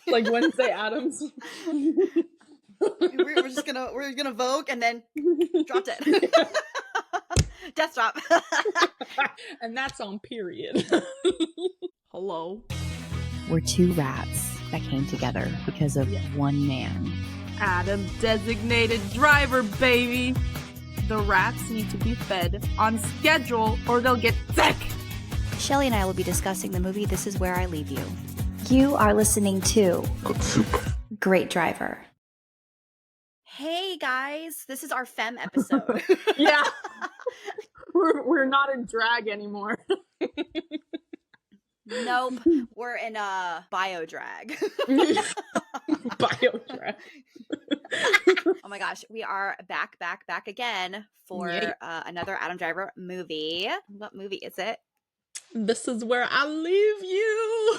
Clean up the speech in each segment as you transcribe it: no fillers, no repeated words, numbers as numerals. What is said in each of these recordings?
Like Wednesday Addams. we're gonna Vogue and then dropped it. Death drop. And that's on period. Hello. We're two rats that came together because of one man. Adam, designated driver, baby. The rats need to be fed on schedule or they'll get sick. Shelly and I will be discussing the movie This Is Where I Leave You. You are listening to Great Driver. Hey guys, this is our femme episode. Yeah. We're not in drag anymore. Nope, we're in bio drag. Bio drag. Oh my gosh, we are back again for another Adam Driver movie. What movie is it? This Is Where I Leave You.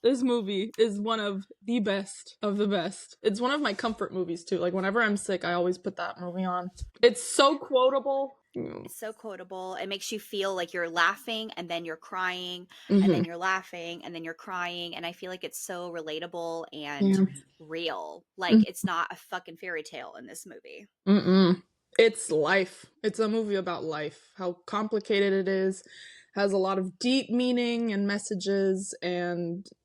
This movie is one of the best of the best. It's one of my comfort movies too. Like whenever I'm sick, I always put that movie on. It's so quotable. It's so quotable. It makes you feel like you're laughing and then you're crying Mm-hmm. and then you're laughing and then you're crying. And I feel like it's so relatable and real. Like it's not a fucking fairy tale in this movie. Mm-mm. It's life. It's a movie about life. How complicated it is. Has a lot of deep meaning and messages,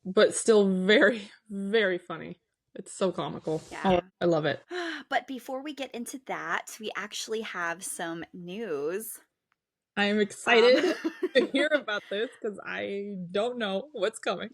but still very, very funny. It's so comical. Yeah. I love it. But before we get into that, we actually have some news. I am excited to hear about this because I don't know what's coming.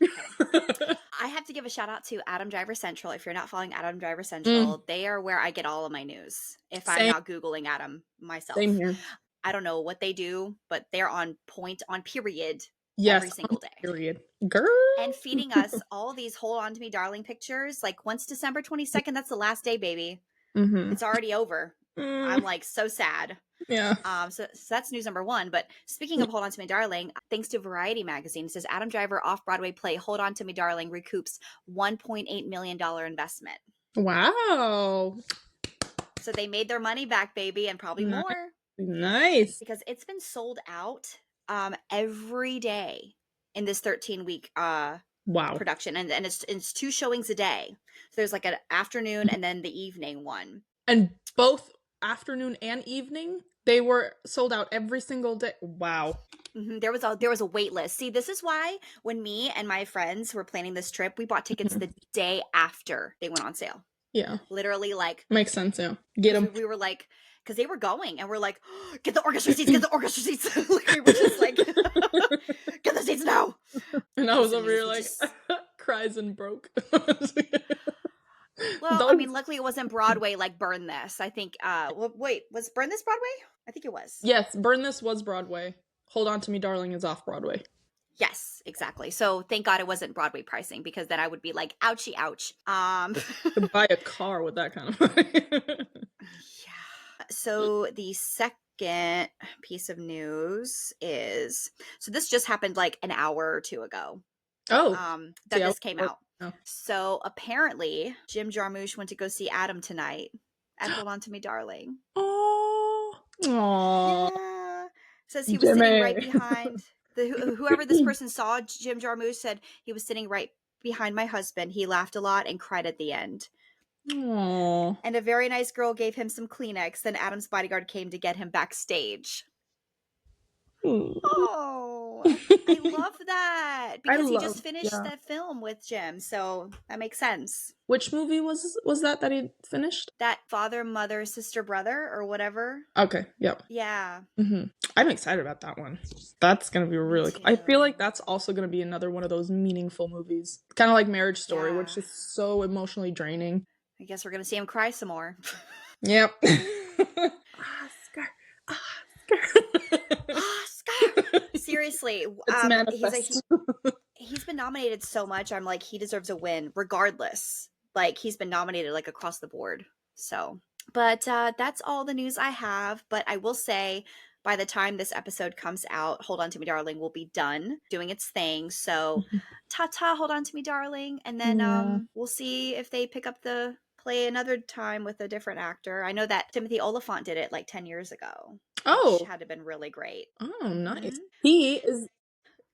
I have to give a shout out to Adam Driver Central. If you're not following Adam Driver Central, they are where I get all of my news. If I'm not Googling Adam myself. Same here. I don't know what they do, but they're on point, on period, yes, every single day. Period. Girl. And feeding us all these Hold On To Me Darling pictures. Like once December 22nd, that's the last day, baby. Mm-hmm. It's already over. I'm like so sad. Yeah. So that's news number one. But speaking of Hold On To Me Darling, thanks to Variety magazine, it says Adam Driver off-Broadway play Hold On To Me Darling recoups $1.8 million investment. Wow. So they made their money back, baby, and probably more. Nice. Because it's been sold out every day in this 13-week production. And it's 2 showings a day. So there's like an afternoon and then the evening one. And both afternoon and evening, they were sold out every single day. Wow. Mm-hmm. There was a wait list. See, this is why when me and my friends were planning this trip, we bought tickets the day after they went on sale. Yeah. Literally like. Makes sense, yeah. Get them. We were like, because they were going and we're like, oh, get the orchestra seats, get the orchestra seats. Like, we were just like, get the seats now. And I was over here like, cries and broke. Well, I mean, luckily it wasn't Broadway like Burn This. I think, wait, was Burn This Broadway? I think it was. Yes, Burn This was Broadway. Hold On To Me Darling is off Broadway. Yes, exactly. So thank God it wasn't Broadway pricing because then I would be like, ouchie, ouch. Could buy a car with that kind of money. Yeah. So the second piece of news is, so this just happened like an hour or two ago. Oh. This came out. Oh. So apparently Jim Jarmusch went to go see Adam tonight at Hold On To Me Darling. Oh. Aww. Yeah. Says he was sitting right behind whoever this person saw. Jim Jarmusch said he was sitting right behind my husband. He laughed a lot and cried at the end. Aww. And a very nice girl gave him some Kleenex. Then Adam's bodyguard came to get him backstage. Oh, I love that because he just finished that film with Jim, so that makes sense. Which movie was that he finished? That Father, Mother, Sister, Brother, or whatever. Okay, yep. Yeah. Mm-hmm. I'm excited about that one. That's gonna be really cool. I feel like that's also gonna be another one of those meaningful movies, kind of like Marriage Story, which is so emotionally draining. I guess we're gonna see him cry some more. Yep. Oscar. Seriously, he's been nominated so much. I'm like, he deserves a win regardless. Like, he's been nominated like across the board. So, but that's all the news I have. But I will say, by the time this episode comes out, Hold On To Me Darling will be done doing its thing. So ta-ta, Hold On To Me Darling. And then we'll see if they pick up the play another time with a different actor. I know that Timothy Oliphant did it like 10 years ago. Oh. Which had to been really great. Oh, nice. He is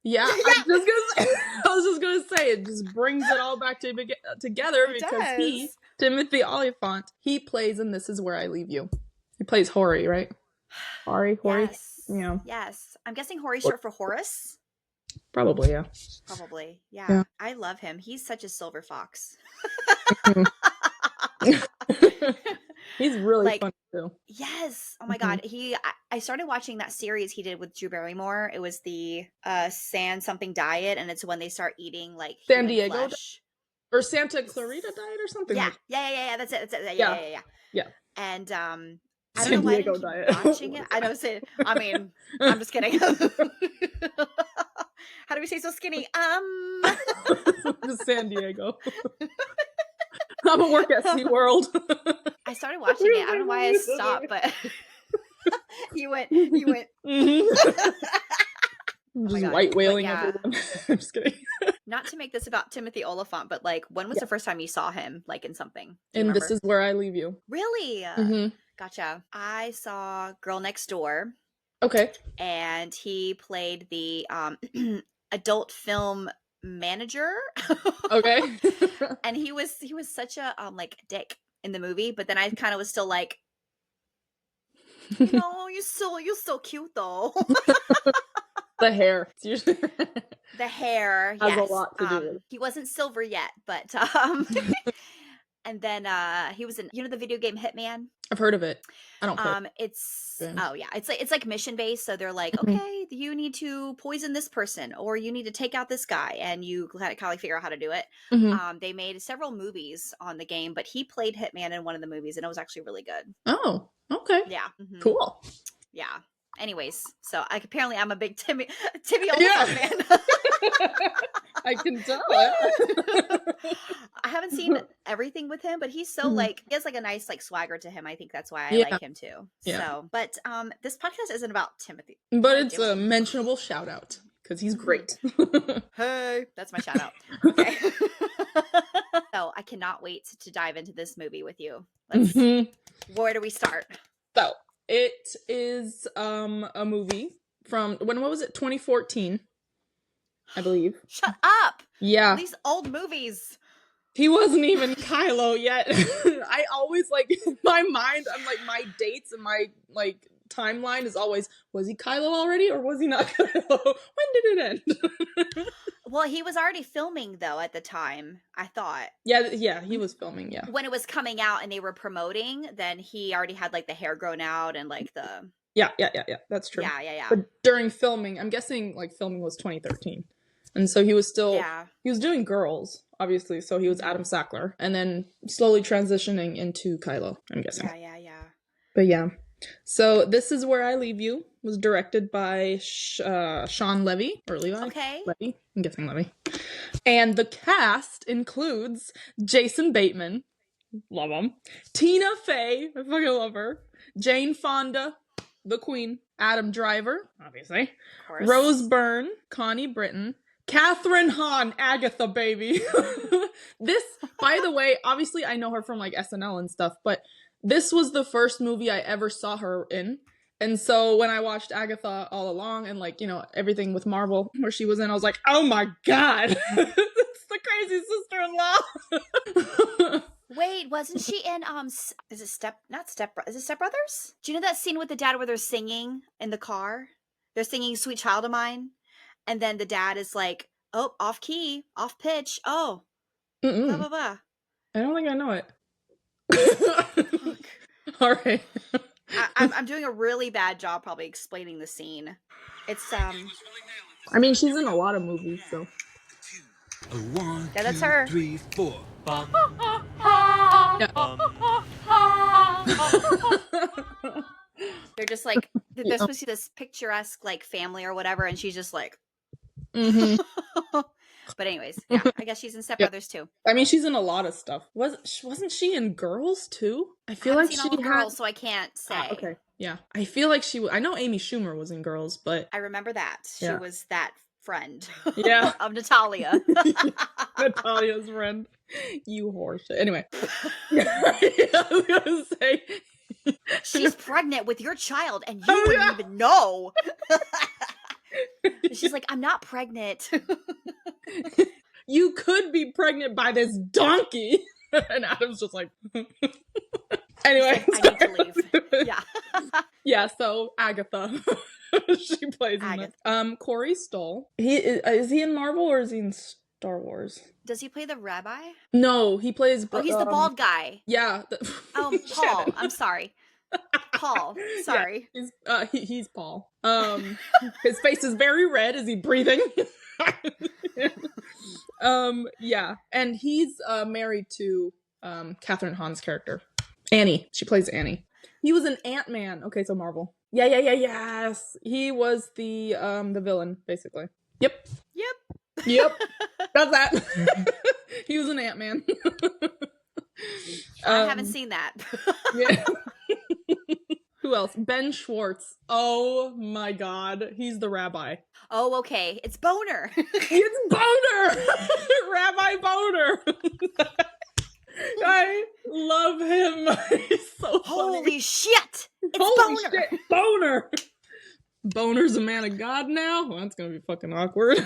Yeah, I was just gonna say it just brings it all back together It because does. Timothy Oliphant, he plays in This Is Where I Leave You. He plays Hori, right? Hori? Yes. Yeah. Yes. I'm guessing Hori's short for Horace. Probably, yeah. Probably. Yeah. Yeah. I love him. He's such a silver fox. He's really Like, funny too. yes. Oh my God. I started watching that series he did with Drew Barrymore. It was the San something diet, and it's when they start eating like San human Diego flesh. or Santa Clarita diet or something Yeah. like Yeah. That's it. Yeah. Yeah. And I don't San know why I Diego didn't keep diet. watching it. I don't say. I mean, I'm just kidding. How do we say so skinny? San Diego. I'm gonna work at SeaWorld. I started watching it. I don't know why I stopped, but you went. Mhm. my Just God. white whaling But yeah. everyone. I'm just kidding. Not to make this about Timothy Oliphant, but like, when was the first time you saw him, like in something? Do you And remember? This Is Where I Leave You. Really? Mhm. Gotcha. I saw Girl Next Door, Okay. and he played the adult film manager. Okay. And he was such a like dick in the movie, but then I kind of was still like, no, you're so cute though. The hair. It's usually The hair, has yes. a lot to do with it. He wasn't silver yet, but and then he was in, the video game Hitman. I've heard of it. I don't play. It's games. oh yeah, it's like mission based, so they're like, Mhm. okay, you need to poison this person, or you need to take out this guy, and you kind of figure out how to do it. Mhm. They made several movies on the game, but he played Hitman in one of the movies, and it was actually really good. Oh, okay. Yeah. Mhm. Cool. Yeah. Anyways, so apparently I'm a big Timmy Oliphant Yeah. fan. I can tell. I haven't seen everything with him, but he's so Mhm. like, he has like a nice like swagger to him. I think that's why I Yeah. like him too. Yeah. So, but this podcast isn't about Timothy. But it's a mentionable shout out because he's great. Hey, that's my shout out. Okay. So I cannot wait to dive into this movie with you. Mhm. Where do we start? So it is a movie from what was it? 2014, I believe. Shut up. Yeah. These old movies. He wasn't even Kylo yet. I always like in my mind, I'm like my dates and my like timeline is always, was he Kylo already or was he not Kylo? When did it end? Well, he was already filming though at the time, I thought. Yeah, he was filming, yeah. When it was coming out and they were promoting, then he already had like the hair grown out and like the Yeah, that's true. Yeah. But during filming, I'm guessing like filming was 2013. And so he was still he was doing Girls, obviously, so he was Adam Sackler, and then slowly transitioning into Kylo, I'm guessing. Yeah. But yeah. So This Is Where I Leave You was directed by Sean Levy, or Levi? Okay. Levy? I'm guessing Levy. And the cast includes Jason Bateman, love him, Tina Fey, I fucking love her, Jane Fonda, the Queen, Adam Driver, obviously, Of course. Rose Byrne, Connie Britton, Catherine Hahn, Agatha, baby. This, by the way, obviously I know her from like SNL and stuff, but this was the first movie I ever saw her in. And so when I watched Agatha all along and like, everything with Marvel where she was in, I was like, oh my God, it's the crazy sister-in-law. Wait, wasn't she in is it Step Brothers? Do you know that scene with the dad where they're singing in the car? They're singing Sweet Child of Mine, and then the dad is like, oh, off key, off pitch, oh, blah blah blah. I don't think I know it. All right. I'm doing a really bad job probably explaining the scene. It's I mean, she's in a lot of movies, so. Yeah, that's her. 3, 4. They're just like, they're supposed to be this picturesque like family or whatever, and she's just like, Mhm. But anyways, yeah, I guess she's in Step Brothers too. I mean, she's in a lot of stuff. Wasn't she in Girls too? I feel I like haven't seen all of Girls, so I can't say. Okay. Yeah. I feel like I know Amy Schumer was in Girls, but I remember that. She Yeah. was that friend Yeah. of Natalia. Natalia's friend. You horseshit. Anyway. I was gonna say. She's pregnant with your child and you Oh, wouldn't yeah. even know. She's like, I'm not pregnant. You could be pregnant by this donkey. And Adam's just like, anyway. She's like, I need to leave. Yeah. Yeah, so Agatha. She plays in this. Corey Stoll. Is he in Marvel or is he in Star Wars? Does he play the rabbi? No, he plays. Oh, he's the bald guy. Yeah. Oh, Paul. I'm sorry. Paul. Sorry. Yeah, he's Paul. His face is very red. Is he breathing? Yeah, and he's married to Catherine Hahn's character, Annie. She plays Annie. He was an Ant-Man. Okay, so Marvel. Yeah, yes. He was the villain, basically. Yep. That's that. He was an Ant-Man. I haven't seen that. Yeah. Who else? Ben Schwartz. Oh my god. He's the rabbi. Oh, okay. It's Boner. It's Boner! Rabbi Boner! I love him. He's so funny. Holy shit! It's Holy Boner! Shit, Boner! Boner's a man of God now? Well, that's gonna be fucking awkward.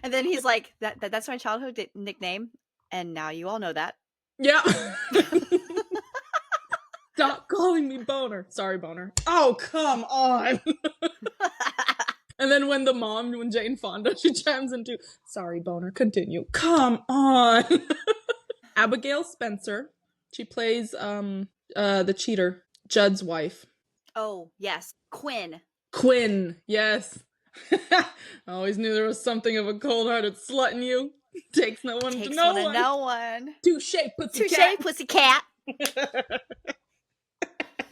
And then he's like, that's my childhood nickname, and now you all know that. Yeah. Stop calling me Boner. Sorry, Boner. Oh, come on. And then when Jane Fonda, she chimes into, sorry, Boner, continue. Come on. Abigail Spencer. She plays the cheater, Judd's wife. Oh, yes. Quinn, yes. I always knew there was something of a cold-hearted slut in you. Takes no one to know one. No one. Touche, Pussycat. Touche, Pussycat.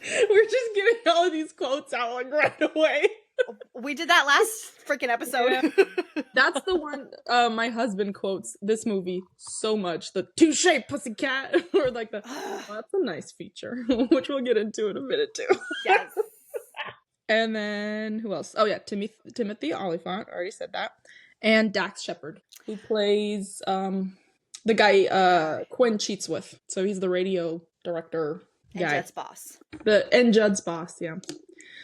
We're just getting all of these quotes out like right away. We did that last freaking episode. Yeah. That's the one my husband quotes this movie so much. The touche, Pussycat. Or like oh, that's a nice feature, which we'll get into in a minute too. Yes. And then who else? Oh yeah, Timothy Oliphant. I already said that. And Dax Shepard, who plays the guy Quinn cheats with. So he's the radio director guy. And Judd's boss. And Judd's boss, yeah.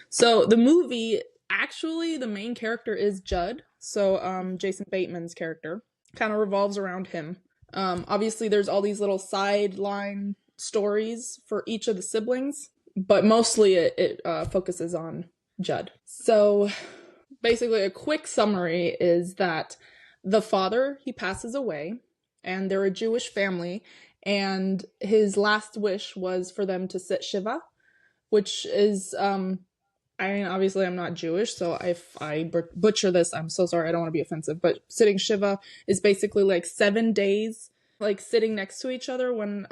So the movie, actually, the main character is Judd. So Jason Bateman's character kind of revolves around him. Obviously, there's all these little sideline stories for each of the siblings, but mostly it focuses on Judd. So basically, a quick summary is that the father, he passes away, and they're a Jewish family, and his last wish was for them to sit Shiva, which is, I mean, obviously I'm not Jewish, so if I butcher this, I'm so sorry, I don't want to be offensive, but sitting Shiva is basically like 7 days, like sitting next to each other when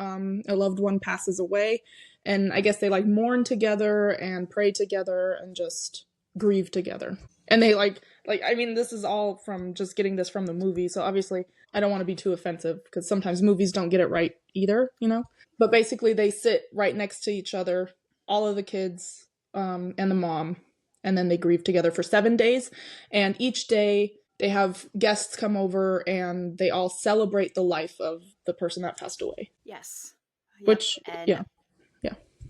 a loved one passes away, and I guess they like mourn together and pray together and just grieve together. And they like I mean, this is all from just getting this from the movie, so obviously I don't want to be too offensive because sometimes movies don't get it right either, you know? But basically they sit right next to each other, all of the kids and the mom, and then they grieve together for 7 days. And each day they have guests come over and they all celebrate the life of the person that passed away. Yes. Yep. Which, and yeah.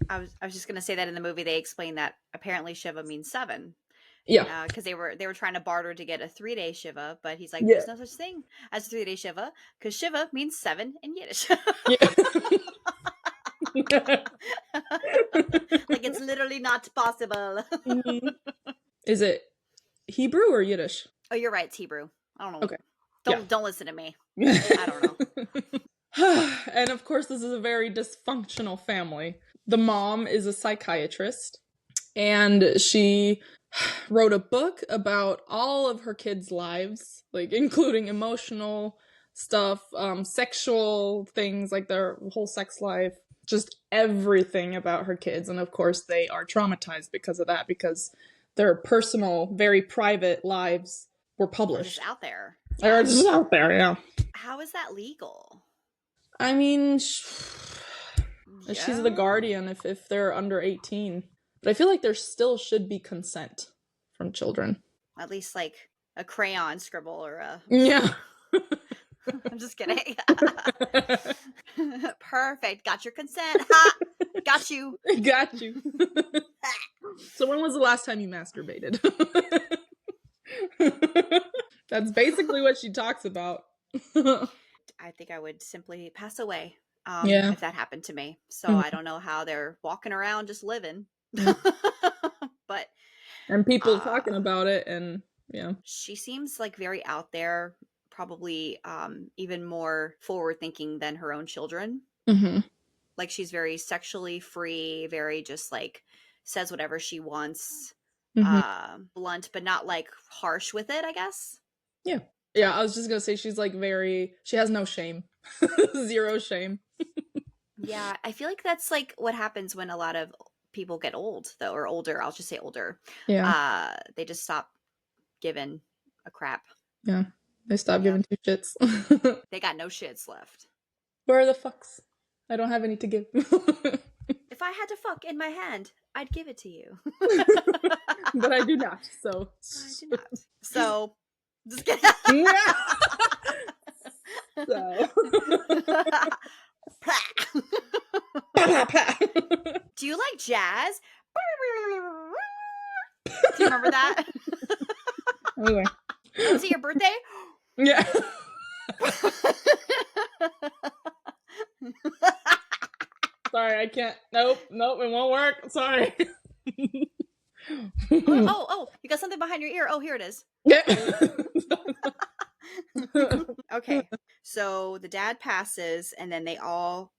I was just going to say that in the movie they explained that apparently Shiva means 7. Yeah. Because they were trying to barter to get a 3-day Shiva, but he's like, Yeah. there's no such thing as a 3-day Shiva, because Shiva means 7 in Yiddish. Yeah. Like, it's literally not possible. Mhm. Is it Hebrew or Yiddish? Oh, you're right, it's Hebrew. I don't know. Okay. Don't listen to me. I don't know. And of course, this is a very dysfunctional family. The mom is a psychiatrist, and she wrote a book about all of her kids' lives, like including emotional stuff, sexual things, like their whole sex life, just everything about her kids. And of course, they are traumatized because of that, because their personal, very private lives were published. Just out there. They're just out there, yeah. How is that legal? I mean, she's the guardian if they're under 18. But I feel like there still should be consent from children. At least like a crayon scribble or a... Yeah. I'm just kidding. Perfect. Got your consent. Ha! Got you. Got you. So when was the last time you masturbated? That's basically what she talks about. I think I would simply pass away Yeah. if that happened to me. So I don't know how they're walking around just living. But And people talking about it, and yeah. she seems like very out there, probably even more forward thinking than her own children. Mm-hmm. Like she's very sexually free, very just like says whatever she wants, blunt, but not like harsh with it, I guess. Yeah. Yeah, I was just gonna say she's like she has no shame. Zero shame. Yeah, I feel like that's like what happens when a lot of people get old, though, or older. I'll just say older. Yeah. They just stop giving a crap. Yeah. They stop giving two shits. They got no shits left. Where are the fucks? I don't have any to give. If I had to fuck in my hand, I'd give it to you. But I do not, so. I do not. So, just kidding. So. Do you like jazz? Do you remember that? Anyway. Was it your birthday? Yeah. Sorry, I can't. Nope, it won't work. Sorry. Oh, you got something behind your ear. Oh, here it is. Yeah. Okay, so the dad passes, and then they all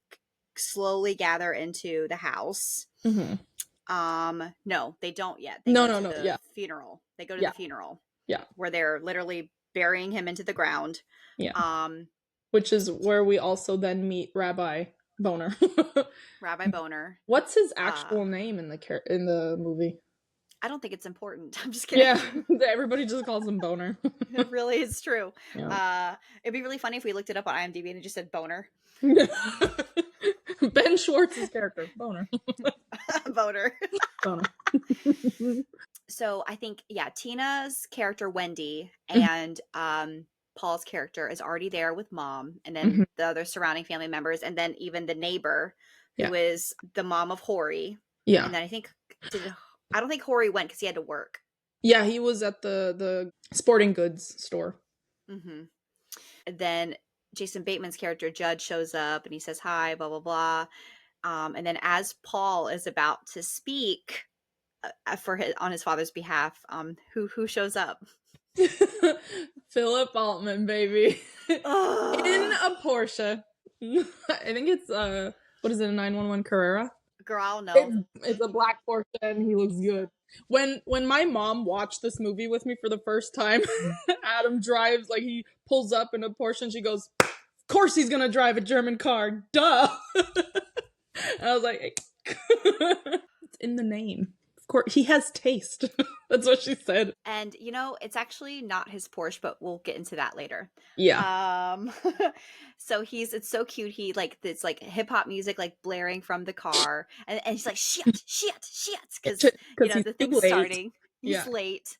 slowly gather into the house. Mm-hmm. No, they don't yet. They No, go no, to no, the yeah. funeral. They go to the funeral. Yeah. Where they're literally burying him into the ground. Yeah. Which is where we also then meet Rabbi Boner. Rabbi Boner. What's his actual name in the movie? I don't think it's important. I'm just kidding. Yeah, everybody just calls him Boner. It really is true. Yeah. It'd be really funny if we looked it up on IMDb and it just said Boner. Ben Schwartz's character, Boner. Boner. Boner. So I think, yeah, Tina's character, Wendy, and Paul's character is already there with mom, and then the other surrounding family members, and then even the neighbor, who is the mom of Hori. Yeah. And then I don't think Hori went because he had to work. Yeah, he was at the sporting goods store. Mm-hmm. And then Jason Bateman's character, Judd, shows up and he says hi, blah, blah, blah. And then as Paul is about to speak on his father's behalf, who shows up? Philip Altman, baby. In a Porsche. I think it's what is it, a 911 Carrera? Girl, no. It's a black Porsche and he looks good. When my mom watched this movie with me for the first time, Adam drives, like, he pulls up in a Porsche and she goes, "Of course he's gonna drive a German car, duh." And I was like, it's in the name. Of course, he has taste. That's what she said. And, it's actually not his Porsche, but we'll get into that later. Yeah. So it's so cute. He it's like hip hop music, like blaring from the car. And he's like, shit. Because, the thing's late. starting. He's Yeah. late.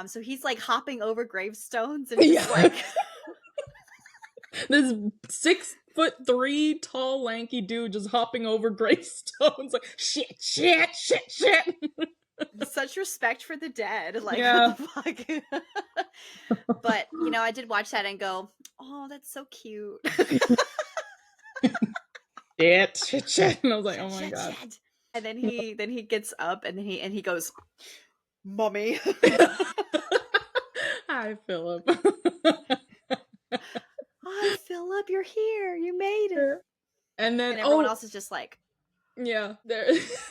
So he's like hopping over gravestones and just like. This 6'3" tall, lanky dude just hopping over gravestones, like shit. Such respect for the dead. Like, yeah. What the fuck? But, I did watch that and go, oh, that's so cute. Shit. And I was like, oh my god. And then he gets up and he goes, "Mommy." Hi, Philip. Hi, Philip, you're here. You made it. And then everyone else is just like, yeah, there,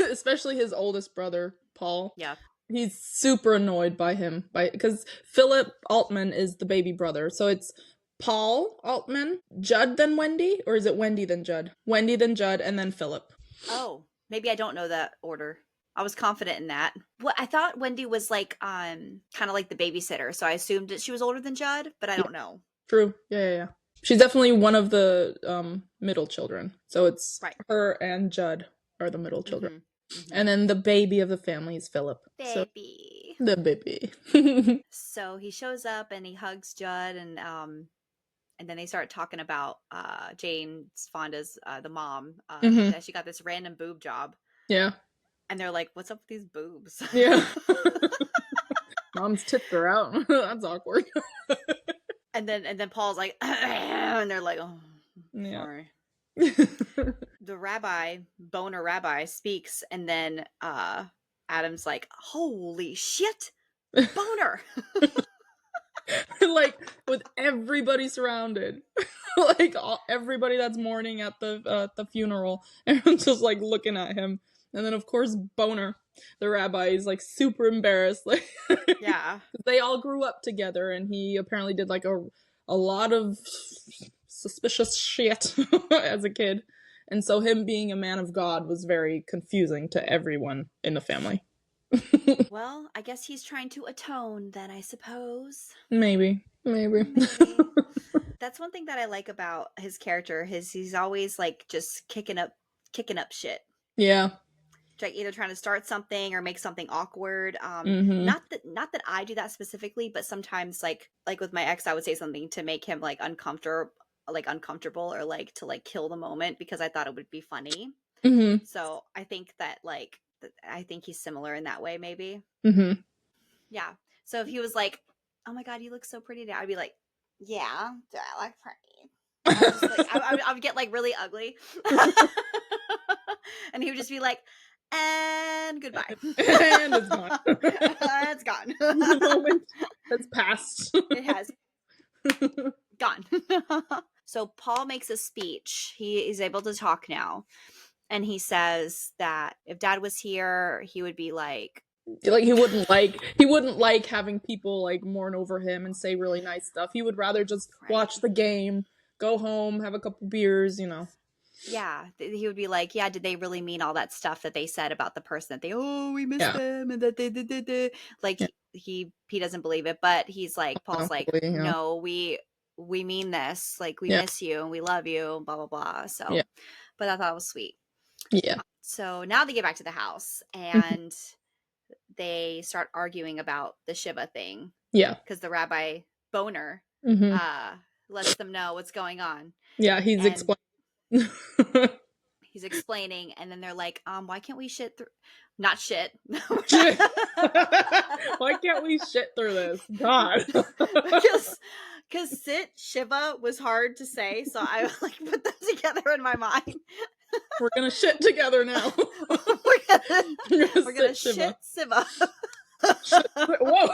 especially his oldest brother, Paul. Yeah. He's super annoyed by him because Philip Altman is the baby brother. So it's Paul Altman, Judd, then Wendy, or is it Wendy then Judd? Wendy then Judd, and then Philip. Oh, maybe I don't know that order. I was confident in that. Well, I thought Wendy was like kind of like the babysitter, so I assumed that she was older than Judd, but I don't know. True. Yeah. She's definitely one of the middle children. So it's her and Judd are the middle children. Mm-hmm. And then the baby of the family is Philip. Baby. So, the baby. So he shows up and he hugs Judd and and then they start talking about Jane Fonda's the mom that she got this random boob job. Yeah. And they're like, "What's up with these boobs?" Yeah. Mom's tits are out. That's awkward. And then Paul's like, and they're like, "Oh, sorry." The boner rabbi speaks, and then Adam's like, "Holy shit, boner!" Like with everybody surrounded, like everybody that's mourning at the funeral, everyone's just like looking at him, and then of course Boner, the rabbi, is like super embarrassed, like Yeah, they all grew up together, and he apparently did like a lot of suspicious shit as a kid, and so him being a man of God was very confusing to everyone in the family. well, I guess he's trying to atone then, I suppose. Maybe. That's one thing that I like about his character. He's always like just kicking up shit. Yeah. Like either trying to start something or make something awkward. Not that I do that specifically, but sometimes like with my ex, I would say something to make him like uncomfortable or like to like kill the moment because I thought it would be funny. So I think that like I think he's similar in that way, maybe. Yeah. So if he was like, "Oh my God, you look so pretty now," I'd be like, "Yeah, do I look pretty?" I would get like really ugly. And he would just be like, "And goodbye." And it's gone. It's gone. The moment has passed. It has gone. So Paul makes a speech. He is able to talk now. And he says that if Dad was here, he would be like he wouldn't like having people like mourn over him and say really nice stuff. He would rather just watch the game, go home, have a couple beers, Yeah, he would be like, "Yeah, did they really mean all that stuff that they said about the person that we missed them and that they like he doesn't believe it, but he's like Paul's like, "No, we mean this. Like we miss you and we love you, blah blah blah." So, but I thought it was sweet. Yeah. So now they get back to the house and they start arguing about the Shiva thing. Yeah. Because the rabbi Boner lets them know what's going on. Yeah, he's explaining. He's explaining, and then they're like, "Why can't we shit through?" Not shit. Why can't we shit through this? God. Because sit Shiva was hard to say, so I like put them together in my mind. We're gonna shit together now. we're gonna shit Shiva. Whoa.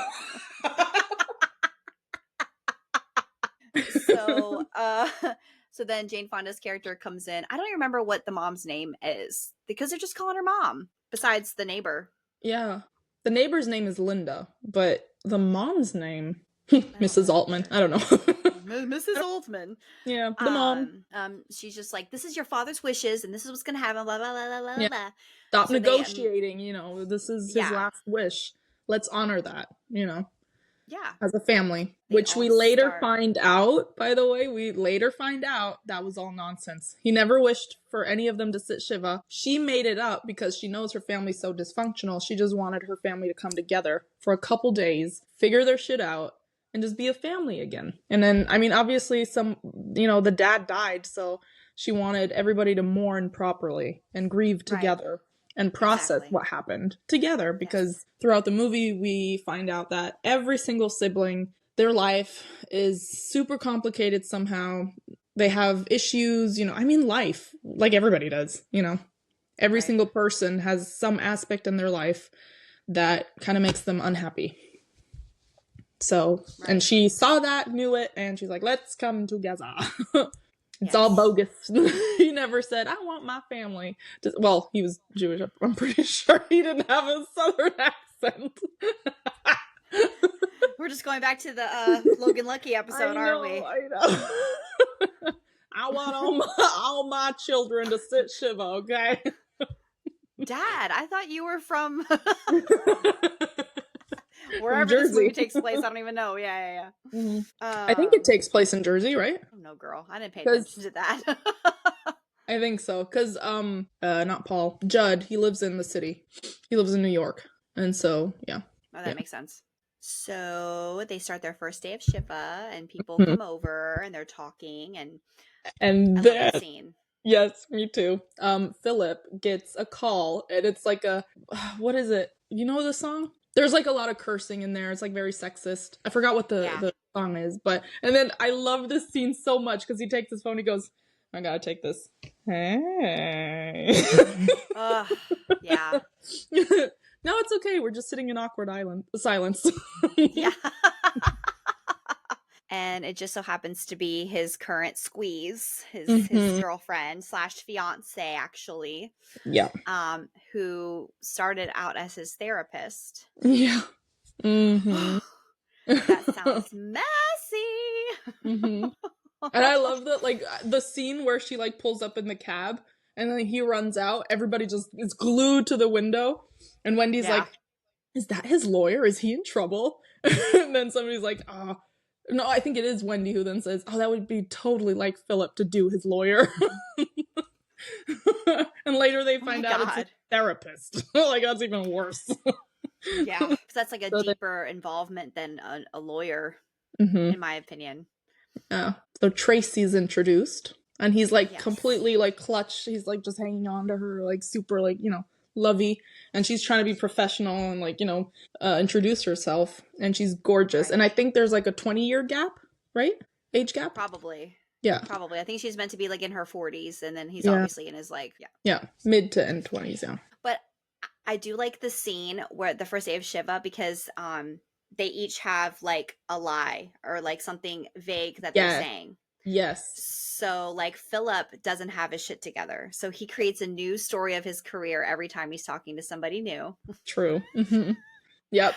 So then Jane Fonda's character comes in. I don't even remember what the mom's name is because they're just calling her mom. Besides the neighbor. Yeah, the neighbor's name is Linda, but the mom's name, Mrs. Altman. I don't know. Mrs. Altman. Yeah, the mom. She's just like, "This is your father's wishes, and this is what's gonna happen." Blah blah blah blah yeah. blah. Stop negotiating. This is his last wish. Let's honor that. Yeah. As a family, which we later find out, by the way, that was all nonsense. He never wished for any of them to sit Shiva. She made it up because she knows her family's so dysfunctional. She just wanted her family to come together for a couple days, figure their shit out, and just be a family again. And then, I mean, obviously the dad died, so she wanted everybody to mourn properly and grieve together. And process what happened together, because throughout the movie we find out that every single sibling, their life is super complicated somehow. They have issues, life, like everybody does, Every single person has some aspect in their life that kind of makes them unhappy. So, and she saw that, knew it, and she's like, "Let's come together." It's all bogus. He never said, "I want my family." Well, he was Jewish. I'm pretty sure he didn't have a southern accent. We're just going back to the Logan Lucky episode, aren't we? I know. I want all my children to sit Shiva, okay? Dad, I thought you were from wherever this movie takes place. I don't even know. Yeah. Mm-hmm. I think it takes place in Jersey, right? Oh, no, girl. I didn't pay attention to that. I think so. Because, not Paul. Judd, he lives in the city. He lives in New York. And so, yeah. Oh, that makes sense. So they start their first day of Shiva, and people Mhm. come over and they're talking, and And I love then, that scene. yes, me too. Philip gets a call, and it's like a what is it? You know the song? There's like a lot of cursing in there. It's like very sexist. I forgot what Yeah. the song is, but and then I love this scene so much because he takes his phone. He goes, "I gotta take this." Hey. Ugh. Yeah. No, it's okay. We're just sitting in awkward silence. Yeah. And it just so happens to be his current squeeze, his Mhm. girlfriend slash fiance, actually, Yeah. who started out as his therapist. Yeah. Mm-hmm. That sounds messy. Mm-hmm. And I love that, like, the scene where she, like, pulls up in the cab, and then he runs out, everybody just is glued to the window, and Wendy's Yeah. like, is that his lawyer? Is he in trouble? And then somebody's like, oh. No, I think it is Wendy who then says, oh, that would be totally like Philip to do his lawyer. And later they find out it's a therapist. Like, that's even worse. Yeah, because that's like a So deeper involvement than a lawyer, Mhm. in my opinion. Yeah. So Tracy's introduced, and he's like Yes. completely like clutched. He's like just hanging on to her, like super like, you know, lovey. And she's trying to be professional and like, you know, introduce herself. And she's gorgeous. Right. And I think there's like a 20-year gap, right? Age gap? Probably. Yeah. Probably. I think she's meant to be like in her 40s, and then he's Yeah. obviously in his like, yeah. Yeah. Mid to end 20s, yeah. But I do like the scene where the first day of Shiva, because they each have like a lie or like something vague that they're saying. Yes. So like Philip doesn't have his shit together. So he creates a new story of his career every time he's talking to somebody new. True. Mm-hmm. Yep.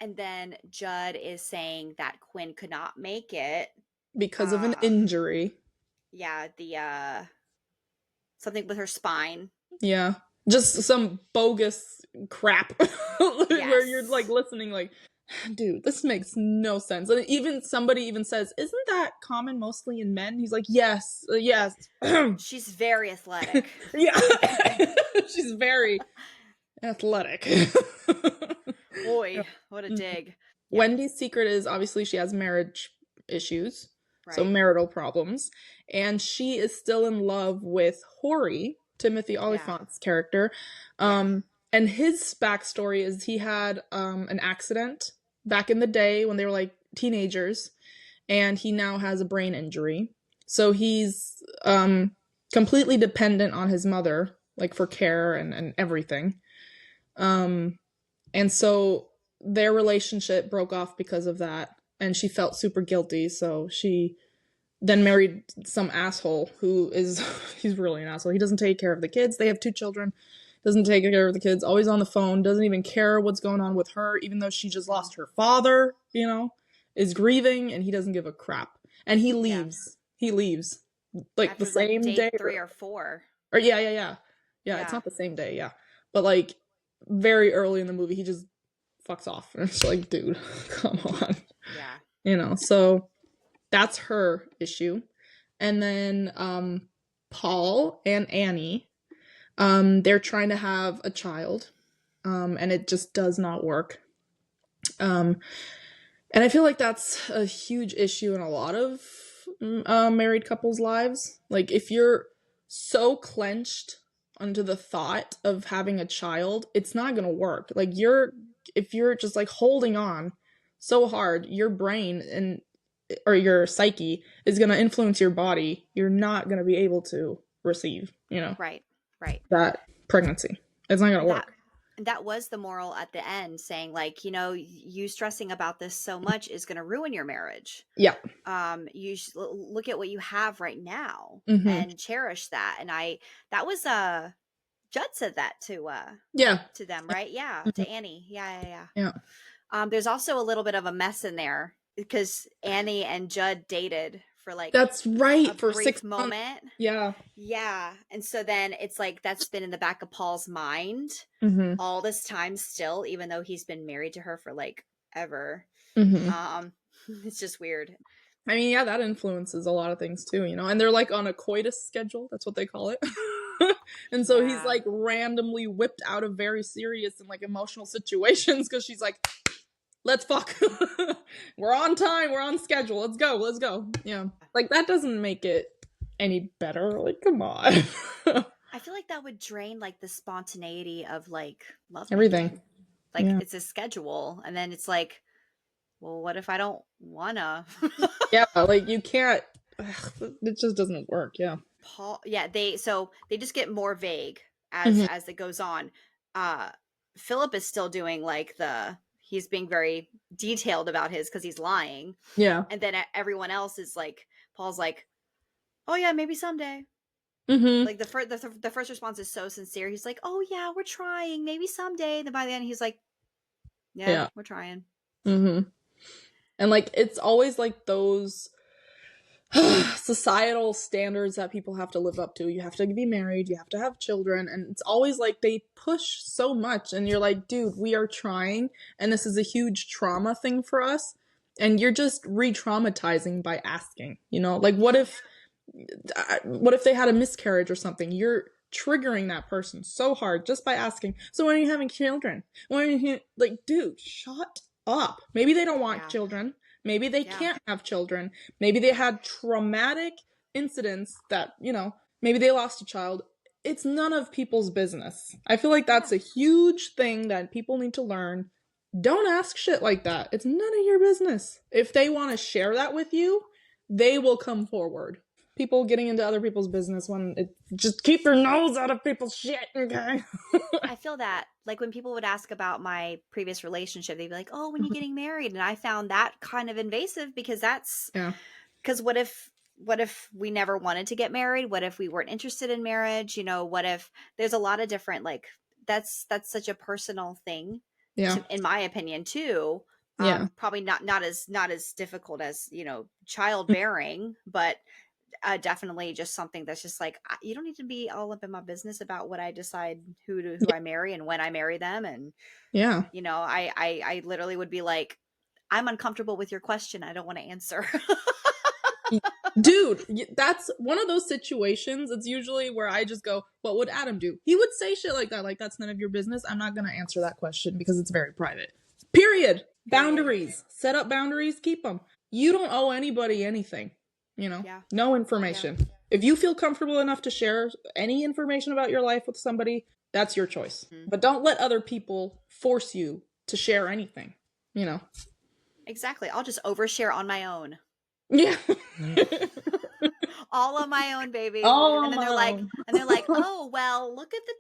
And then Judd is saying that Quinn could not make it because of an injury. Yeah, the something with her spine. Yeah. Just some bogus crap where you're Yes. like listening like, dude, this makes no sense. And even somebody even says, isn't that common mostly in men? He's like, yes, yes. She's very athletic. Yeah. She's very athletic. Boy, what a dig. Yeah. Wendy's secret is obviously she has marriage issues, Right. so marital problems, and she is still in love with Hori, Timothy Oliphant's character. And his backstory is he had an accident back in the day when they were like teenagers, and he now has a brain injury. So he's completely dependent on his mother, like for care and everything. And so their relationship broke off because of that, and she felt super guilty, so she then married some asshole who is, he's really an asshole. He doesn't take care of the kids. They have 2 children. Doesn't take care of the kids, always on the phone, doesn't even care what's going on with her, even though she just lost her father, you know, is grieving, and he doesn't give a crap. And he leaves. Yeah. He leaves. Like after the same day. 3 or 4. Or yeah, it's not the same day, yeah. But like very early in the movie, he just fucks off. And it's like, dude, come on. Yeah. You know, so that's her issue. And then Paul and Annie, they're trying to have a child, and it just does not work. And I feel like that's a huge issue in a lot of married couples' lives. Like, if you're so clenched onto the thought of having a child, it's not gonna work. Like, if you're just like holding on so hard, your brain or your psyche is gonna influence your body. You're not gonna be able to receive, you know, right, that pregnancy. It's not gonna work. And that was the moral at the end, saying like, you know, you stressing about this so much is going to ruin your marriage. Yeah. You look at what you have right now and cherish that. And that was Judd said that to them, right? Yeah, to Annie. Yeah. There's also a little bit of a mess in there because Annie and Judd dated for like that's right for brief 6 moment. Months. Yeah. And so then it's like that's been in the back of Paul's mind all this time still, even though he's been married to her for like ever. It's just weird. I mean, yeah, that influences a lot of things too, you know. And they're like on a coitus schedule, that's what they call it. And so he's like randomly whipped out of very serious and like emotional situations because she's like, let's fuck. We're on time, we're on schedule, let's go. Yeah. Like, that doesn't make it any better. Like, come on. I feel like that would drain like the spontaneity of like love Everything. Like Yeah. it's a schedule, and then it's like, well, what if I don't wanna? Yeah, like you can't. It just doesn't work. Yeah. They just get more vague Mhm. as it goes on. Philip is still doing like he's being very detailed about his because he's lying, Yeah. and then everyone else is like, Paul's like, oh yeah, maybe someday. Mm-hmm. Like the first response is so sincere. He's like, oh yeah, we're trying, maybe someday. Then by the end, he's like, yeah. We're trying. Mm-hmm. And like, it's always like those societal standards that people have to live up to. You have to be married, you have to have children, and it's always like they push so much, and you're like, dude, we are trying, and this is a huge trauma thing for us, and you're just re-traumatizing by asking, you know? Like, what if they had a miscarriage or something? You're triggering that person so hard just by asking, so when are you having children? When are you like, dude, shut up. Maybe they don't want children. Maybe they can't have children. Maybe they had traumatic incidents that, you know, maybe they lost a child. It's none of people's business. I feel like that's a huge thing that people need to learn. Don't ask shit like that. It's none of your business. If they want to share that with you, they will come forward. People getting into other people's business just keep your nose out of people's shit, okay? I feel that, like, when people would ask about my previous relationship, they'd be like, oh, when you getting married? And I found that kind of invasive because because what if we never wanted to get married? What if we weren't interested in marriage? You know, what if there's a lot of different, like, that's such a personal thing, in my opinion, too. Probably not as difficult as, you know, childbearing, but definitely just something that's just like, you don't need to be all up in my business about what I decide who I marry and when I marry them. And you know, I literally would be like, I'm uncomfortable with your question, I don't want to answer. Dude, that's one of those situations. It's usually where I just go, what would Adam do? He would say shit like that, like, that's none of your business. I'm not gonna answer that question because it's very private. Period. Boundaries. Set up boundaries, keep them. You don't owe anybody anything, you know? No information. If you feel comfortable enough to share any information about your life with somebody, that's your choice. But don't let other people force you to share anything, you know? Exactly. I'll just overshare on my own. Yeah. All on my own, baby. All and then they're like, oh, well, look at the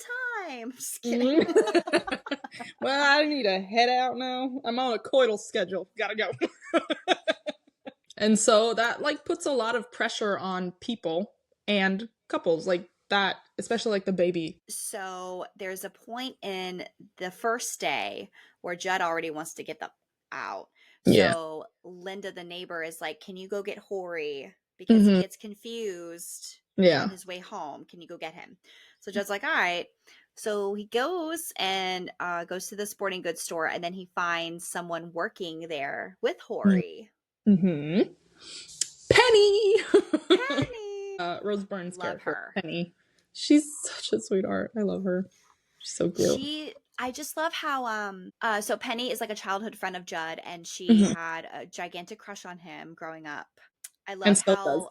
time. Just kidding. Well, I need to head out now. I'm on a coital schedule. Gotta go. And so that, like, puts a lot of pressure on people and couples, like that, especially like the baby. So there's a point in the first day where Judd already wants to get them out. So Linda, the neighbor, is like, can you go get Horry? Because he gets confused on his way home. Can you go get him? So Judd's like, all right. So he goes and goes to the sporting goods store, and then he finds someone working there with Horry. Penny! Rose Byrne's character, Penny. She's such a sweetheart. I love her. She's so cute. I just love how so Penny is like a childhood friend of Judd, and she had a gigantic crush on him growing up. I love how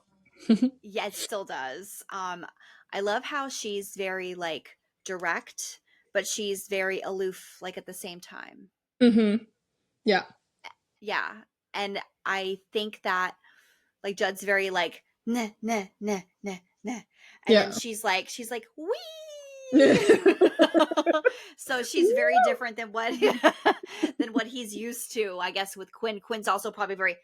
yeah, it still does. I love how she's very like direct, but she's very aloof, like at the same time. Yeah. And I think that like Judd's very like nah nah nah nah nah, and then she's like wee. So she's very different than what he's used to, I guess, with Quinn. Quinn's also probably very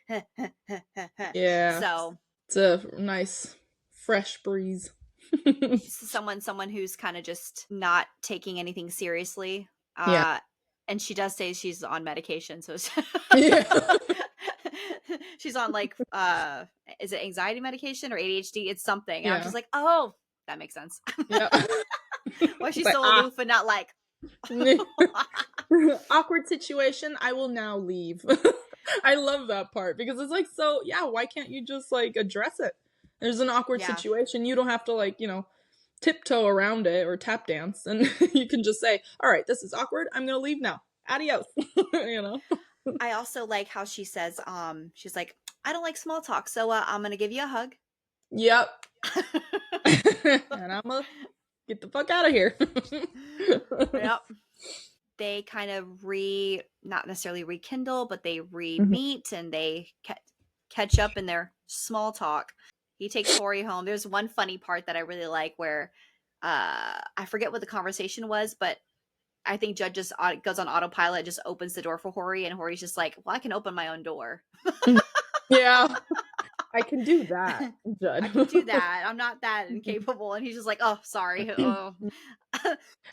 so it's a nice fresh breeze. someone who's kind of just not taking anything seriously. And she does say she's on medication, so she's on like is it anxiety medication or ADHD? It's something. And I'm just like, oh, that makes sense. Why is she so aloof and not like awkward situation, I will now leave. I love that part because it's like, so why can't you just like address it? There's an awkward situation, you don't have to like, you know, tiptoe around it or tap dance, and you can just say, all right, this is awkward, I'm gonna leave now, adios. You know. I also like how she says, she's like, I don't like small talk, so I'm gonna give you a hug. Yep. And I'm gonna get the fuck out of here. Yep. They kind of not necessarily rekindle, but they re-meet and they catch up in their small talk. He takes Hori home. There's one funny part that I really like where I forget what the conversation was, but I think Judd just goes on autopilot, just opens the door for Hori, and Hori's just like, well, I can open my own door. Yeah. I can do that, Judd. I can do that. I'm not that incapable. And he's just like, oh, sorry. Oh.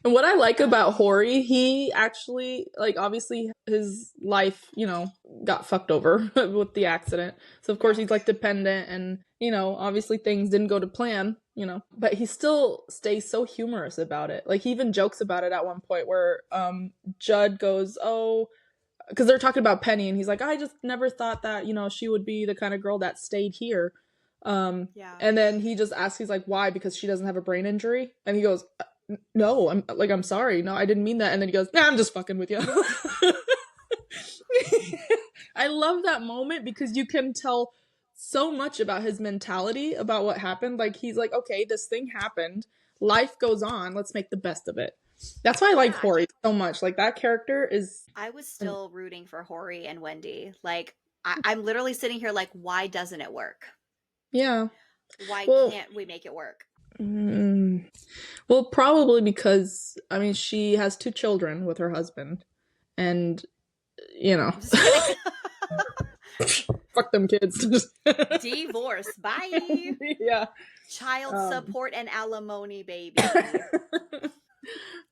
And what I like about Hori, he actually, like, obviously his life, got fucked over with the accident. So, of course, he's, like, dependent and, obviously things didn't go to plan, But he still stays so humorous about it. Like, he even jokes about it at one point where Judd goes, oh... Because they're talking about Penny, and he's like, I just never thought that, she would be the kind of girl that stayed here. And then he just asks, he's like, why? Because she doesn't have a brain injury? And he goes, no, I'm sorry. No, I didn't mean that. And then he goes, nah, I'm just fucking with you. I love that moment because you can tell so much about his mentality, about what happened. Like, he's like, okay, this thing happened. Life goes on. Let's make the best of it. That's why I like Hori so much. Like, that character is... I was still rooting for Hori and Wendy. Like, I'm literally sitting here like, why doesn't it work? Yeah. Why can't we make it work? Well, probably because, she has 2 children with her husband. And, fuck them kids. Divorce. Bye. Yeah. Child support and alimony, baby.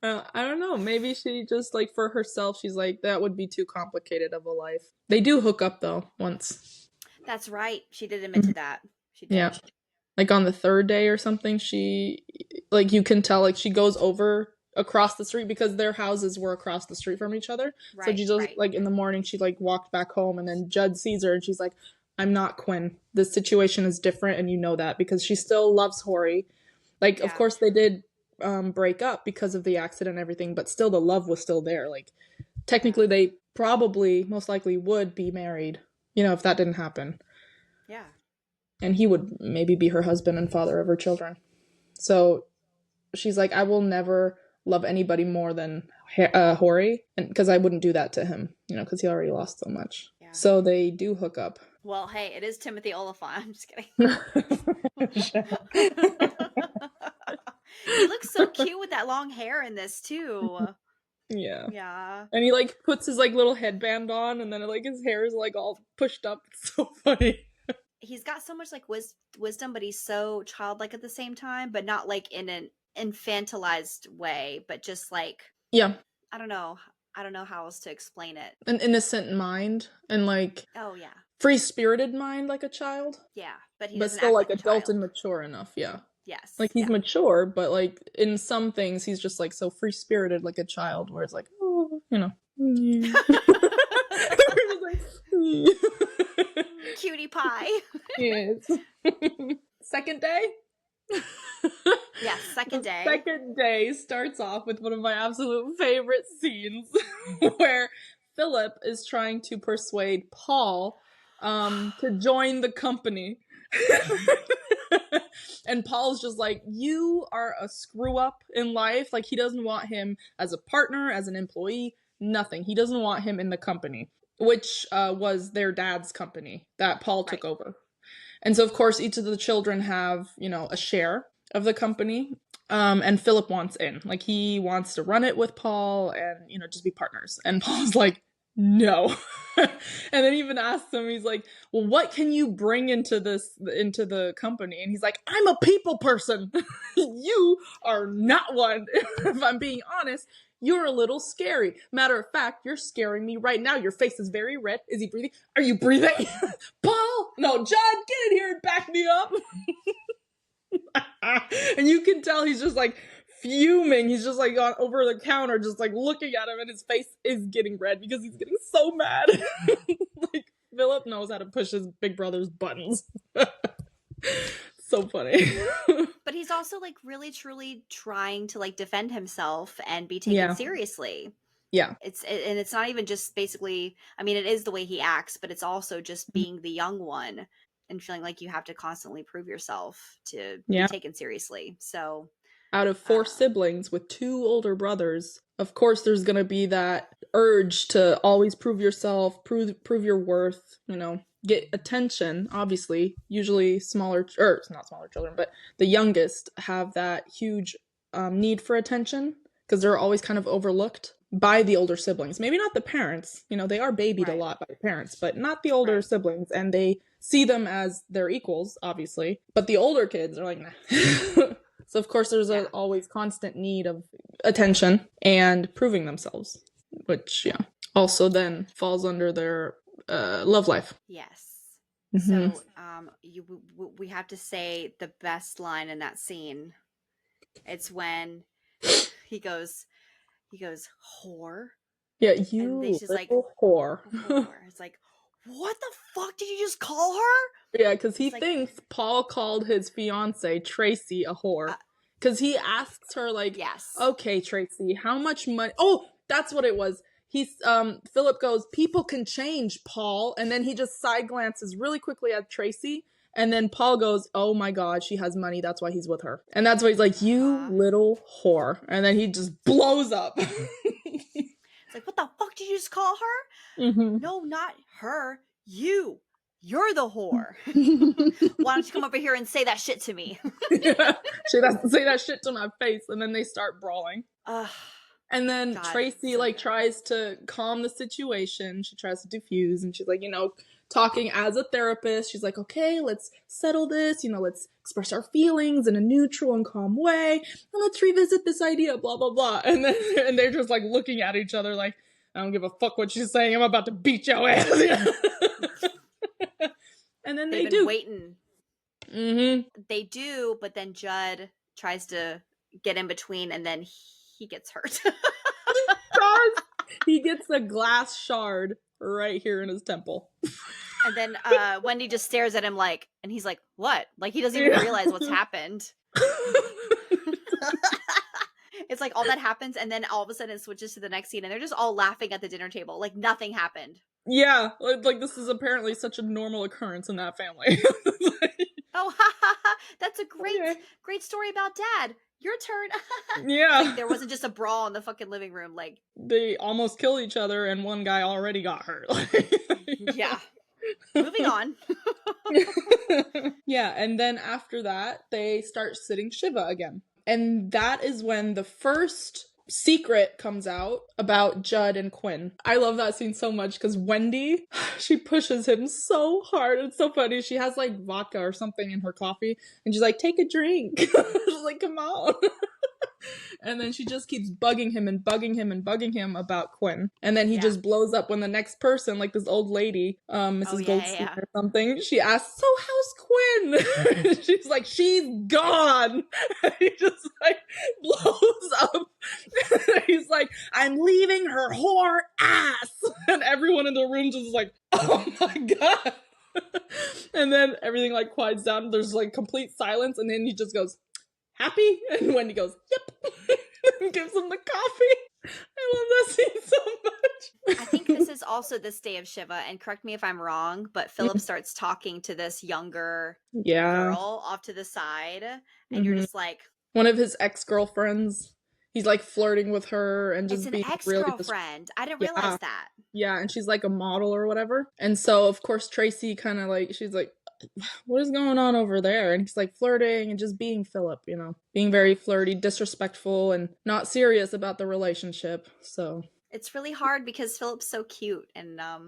I don't know. Maybe she just, like, for herself, she's like, that would be too complicated of a life. They do hook up, though, once. That's right. She did admit to that. She did. Yeah. Like, on the 3rd day or something, she, like, you can tell, like, she goes over across the street because their houses were across the street from each other. Right, so she just, like, in the morning, she, like, walked back home, and then Judd sees her, and she's like, I'm not Quinn. This situation is different, and you know that, because she still loves Hori. Like, of course, they did break up because of the accident and everything, but still the love was still there. Like, technically they probably most likely would be married, if that didn't happen. Yeah. And he would maybe be her husband and father of her children. So she's like, I will never love anybody more than Hori, and because I wouldn't do that to him, because he already lost so much. Yeah. So they do hook up. Well, hey, it is Timothy Olyphant. I'm just kidding. He looks so cute with that long hair in this too. Yeah. Yeah. And he, like, puts his, like, little headband on, and then, like, his hair is, like, all pushed up. It's so funny. He's got so much, like, wisdom, but he's so childlike at the same time, but not, like, in an infantilized way, but just, like... Yeah. I don't know how else to explain it. An innocent mind, and, like... Oh, yeah. Free-spirited mind, like a child. Yeah, but he but doesn't still, like, like adult and mature enough, yeah. Yes. Like, he's mature, but, like, in some things, he's just, like, so free-spirited, like a child, where it's like, oh, Cutie pie. Yes. Second day? Yes, second day. Second day starts off with one of my absolute favorite scenes, where Philip is trying to persuade Paul to join the company. And Paul's just like, you are a screw up in life. Like, he doesn't want him as a partner, as an employee, nothing. He doesn't want him in the company, which was their dad's company that Paul took over. And so, of course, each of the children have, a share of the company. And Philip wants in. Like, he wants to run it with Paul and, just be partners. And Paul's like, no. And then he even asks him, he's like, well, what can you bring into the company? And he's like, I'm a people person. You are not one. If I'm being honest, you're a little scary. Matter of fact, you're scaring me right now. Your face is very red. Is he breathing? Are you breathing? Paul? No, John, get in here and back me up. And you can tell he's just like fuming. He's just like on over the counter, just like looking at him, and his face is getting red because he's getting so mad. Like, Philip knows how to push his big brother's buttons. So funny. But he's also, like, really truly trying to, like, defend himself and be taken seriously. Yeah. And it's not even just basically, I mean, it is the way he acts, but it's also just being the young one and feeling like you have to constantly prove yourself to be Yeah. taken seriously. So Out of 4 siblings with 2 older brothers, of course there's gonna be that urge to always prove yourself, prove your worth, you know, get attention. Obviously, usually not smaller children, but the youngest have that huge need for attention because they're always kind of overlooked by the older siblings. Maybe not the parents, you know, they are babied a lot by the parents, but not the older siblings, and they see them as their equals, obviously. But the older kids are like, nah. So of course there's a always constant need of attention and proving themselves, which also then falls under their love life. Yes. Mm-hmm. So we have to say the best line in that scene. It's when he goes, whore. Yeah, you little like, whore. It's like, what the fuck did you just call her? Yeah, because he thinks Paul called his fiance Tracy a whore. Because he asks her, like, okay, Tracy, how much money? Oh, that's what it was. Philip goes, people can change, Paul. And then he just side glances really quickly at Tracy. And then Paul goes, oh my God, she has money. That's why he's with her. And that's why he's like, you little whore. And then he just blows up. It's like, what the fuck did you just call her? Mm-hmm. No, not her. You. You're the whore. Why don't you come over here and say that shit to me? She doesn't say that shit to my face. And then they start brawling. And then Tracy, tries to calm the situation. She tries to diffuse, and she's like, you know, talking as a therapist. She's like, okay, let's settle this. You know, let's express our feelings in a neutral and calm way. And let's revisit this idea, blah, blah, blah. And then they're just like looking at each other like, I don't give a fuck what she's saying. I'm about to beat your ass. And then They've been waiting. Mm-hmm. They do, but then Judd tries to get in between, and then he gets hurt. He gets a glass shard right here in his temple. And then Wendy just stares at him like, and he's like, what? Like, he doesn't even realize what's happened. It's like all that happens, and then all of a sudden it switches to the next scene, and they're just all laughing at the dinner table. Like, nothing happened. Yeah, like this is apparently such a normal occurrence in that family. Oh, that's a great story about Dad. Your turn. Yeah. Like, there wasn't just a brawl in the fucking living room. Like, they almost kill each other, and one guy already got hurt. Yeah. Moving on. Yeah, and then after that, they start sitting Shiva again. And that is when the first secret comes out about Judd and Quinn. I love that scene so much because Wendy, she pushes him so hard. It's so funny. She has like vodka or something in her coffee, and she's like, take a drink. Like, come on. And then she just keeps bugging him and bugging him and bugging him about Quinn. And then he just blows up when the next person, like this old lady, Mrs. Goldstein or something, she asks, so how's Quinn? She's like, she's gone. And he just like blows up. He's like, I'm leaving her whore ass. And everyone in the room just is like, oh my God. And then everything like quiets down. There's like complete silence. And then he just goes, happy? And Wendy goes, yep. And gives him the coffee. I love that scene so much. I think this is also this day of Shiva, and correct me if I'm wrong, but Philip starts talking to this younger girl off to the side, and you're just like, one of his ex-girlfriends. He's like flirting with her and just being ex-girlfriend. really I didn't realize that. Yeah, and she's like a model or whatever. And so of course Tracy kind of like, she's like, what is going on over there? And he's like flirting and just being Philip, you know, being very flirty, disrespectful, and not serious about the relationship. So it's really hard because Philip's so cute, and a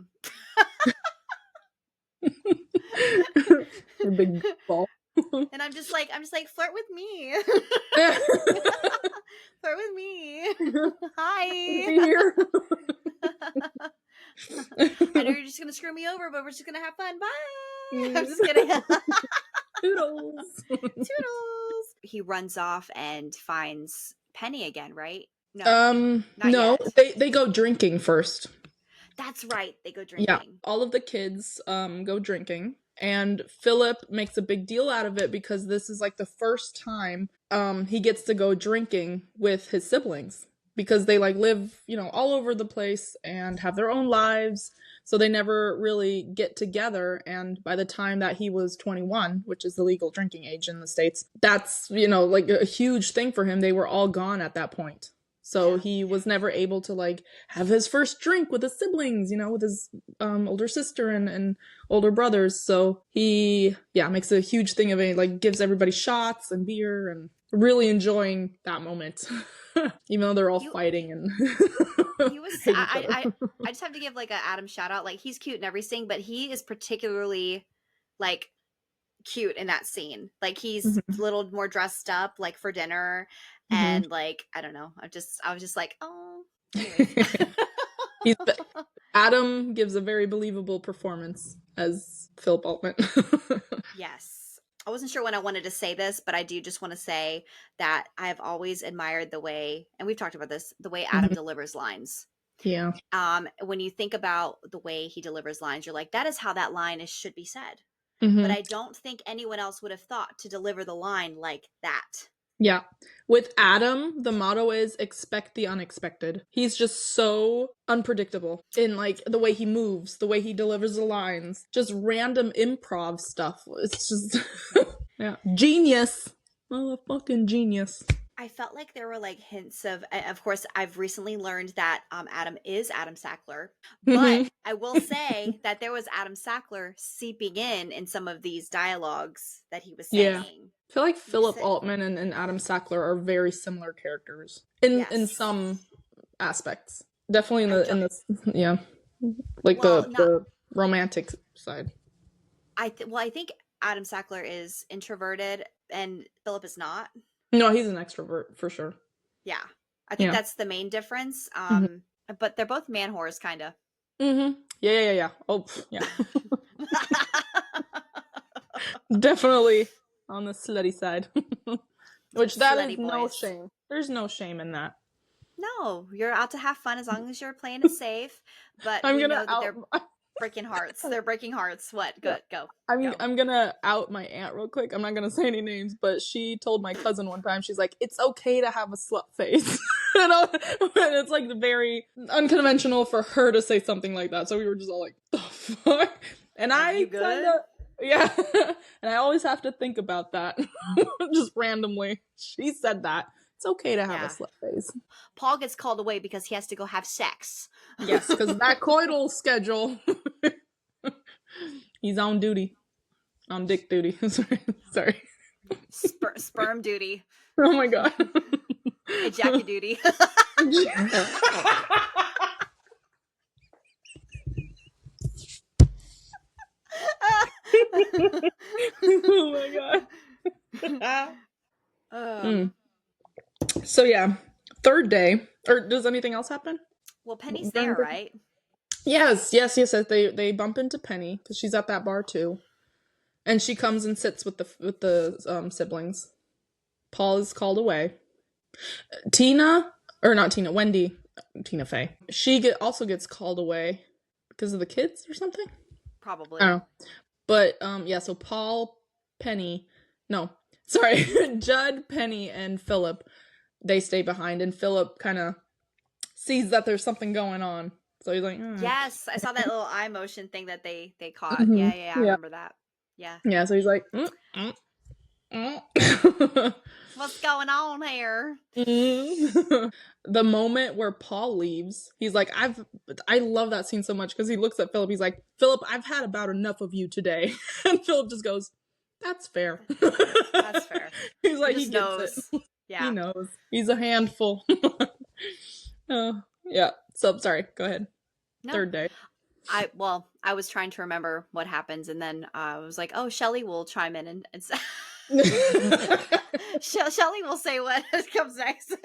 big ball. And I'm just like, flirt with me. Flirt with me. Hi. I know you're just gonna screw me over, but we're just gonna have fun. Bye. I'm just kidding. Toodles. Toodles. He runs off and finds Penny again, right? No. No. Yet. They go drinking first. That's right. They go drinking. Yeah. All of the kids go drinking. And Philip makes a big deal out of it because this is like the first time he gets to go drinking with his siblings. because they like live, you know, all over the place and have their own lives. So they never really get together. And by the time that he was 21, which is the legal drinking age in the States, that's, you know, like a huge thing for him. They were all gone at that point. So he was never able to like have his first drink with his siblings, you know, with his older sister and older brothers. So he, makes a huge thing of it, like gives everybody shots and beer and really enjoying that moment, even though they're all fighting and. He was. I just have to give like a Adam shout out. Like he's cute and everything, but he is particularly like cute in that scene. Like he's a little more dressed up, like for dinner, and like I don't know. I was just like, oh. Adam gives a very believable performance as Philip Altman. Yes. I wasn't sure when I wanted to say this, but I do just want to say that I've always admired the way, and we've talked about this, the way Adam delivers lines. Yeah. When you think about the way he delivers lines, you're like, that is how that line should be said. But I don't think anyone else would have thought to deliver the line like that. Yeah. With Adam, the motto is expect the unexpected. He's just so unpredictable in like the way he moves, the way he delivers the lines, just random improv stuff. It's just genius. Motherfucking genius. I felt like there were like hints of course, I've recently learned that Adam is Adam Sackler, but I will say that there was Adam Sackler seeping in some of these dialogues that he was saying. Yeah. I feel like Philip Altman and Adam Sackler are very similar characters in some aspects. Definitely in the the romantic side. I think Adam Sackler is introverted and Philip is not. No, he's an extrovert for sure. Yeah, I think that's the main difference. But they're both man whores, kind of. Yeah. Oh, yeah. Definitely on the slutty side. Which that slutty is boys. No shame. There's no shame in that. No, you're out to have fun as long as you're playing it safe. But we know that they're breaking hearts. They're breaking hearts. What? Good. Go. I'm gonna out my aunt real quick. I'm not gonna say any names, but she told my cousin one time, she's like, it's okay to have a slut face. And it's like very unconventional for her to say something like that. So we were just all like, the fuck? And I kind of, yeah. And I always have to think about that. Just randomly. She said that. It's okay to have a slut face. Paul gets called away because he has to go have sex. Yes, because that coital schedule. He's on duty. On dick duty. Sorry. Sperm duty. Oh my god. Ejaculate duty. Oh my god. So yeah, third day. Or does anything else happen? Well, Penny's there, right? Yes. They bump into Penny because she's at that bar too, and she comes and sits with the siblings. Paul is called away. Wendy, Tina Fey. She also gets called away because of the kids or something. Probably. I don't know. But so Paul, Penny, Judd, Penny, and Philip, they stay behind, and Philip kind of sees that there's something going on. So he's like, yes, I saw that little eye motion thing that they caught. Yeah, I remember that. Yeah. Yeah, so he's like, what's going on here? The moment where Paul leaves, he's like, I love that scene so much because he looks at Philip, he's like, Philip, I've had about enough of you today. And Philip just goes, that's fair. That's fair. He's like, he knows. It. Yeah. He knows. He's a handful. Yeah. So sorry, go ahead. No. Third day. I was trying to remember what happens, and then I was like, oh, Shelley will chime in and Shelley will say what comes next.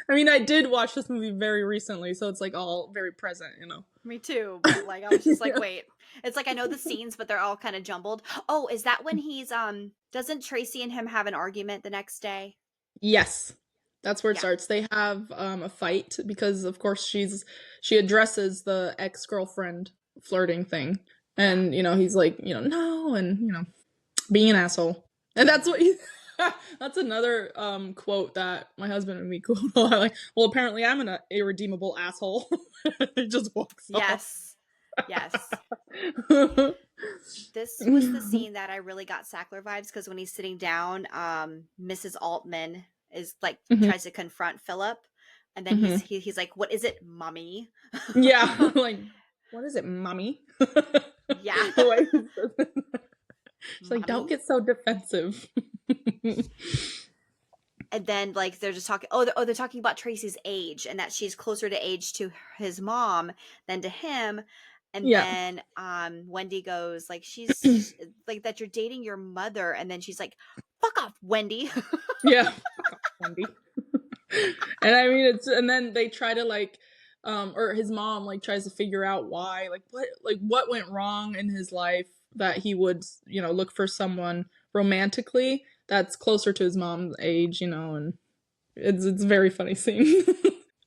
I mean, I did watch this movie very recently, so it's like all very present, you know. Me too, but like I was just like, wait. It's like I know the scenes, but they're all kind of jumbled. Oh, is that when he's doesn't Tracy and him have an argument the next day? Yes. That's where it starts. They have a fight because, of course, she addresses the ex-girlfriend flirting thing. And, you know, he's like, you know, no, and, you know, being an asshole. And that's what That's another quote that my husband and me quote a lot. Like, well, apparently I'm an irredeemable asshole. It just walks Yes. Yes. off. This was the scene that I really got Sackler vibes, because when he's sitting down, Mrs. Altman is like tries to confront Philip, and then he's like, "What is it, mommy?" Yeah, like, what is it, mommy? Yeah. She's like, don't get so defensive. And then like they're just talking. They're talking about Tracy's age and that she's closer to age to his mom than to him. And then Wendy goes like, she's like, that you're dating your mother, and then she's like, "Fuck off, Wendy." Yeah, fuck off, Wendy. And I mean, and then they try to like, or his mom like tries to figure out why, like what went wrong in his life that he would, look for someone romantically that's closer to his mom's age, and it's a very funny scene.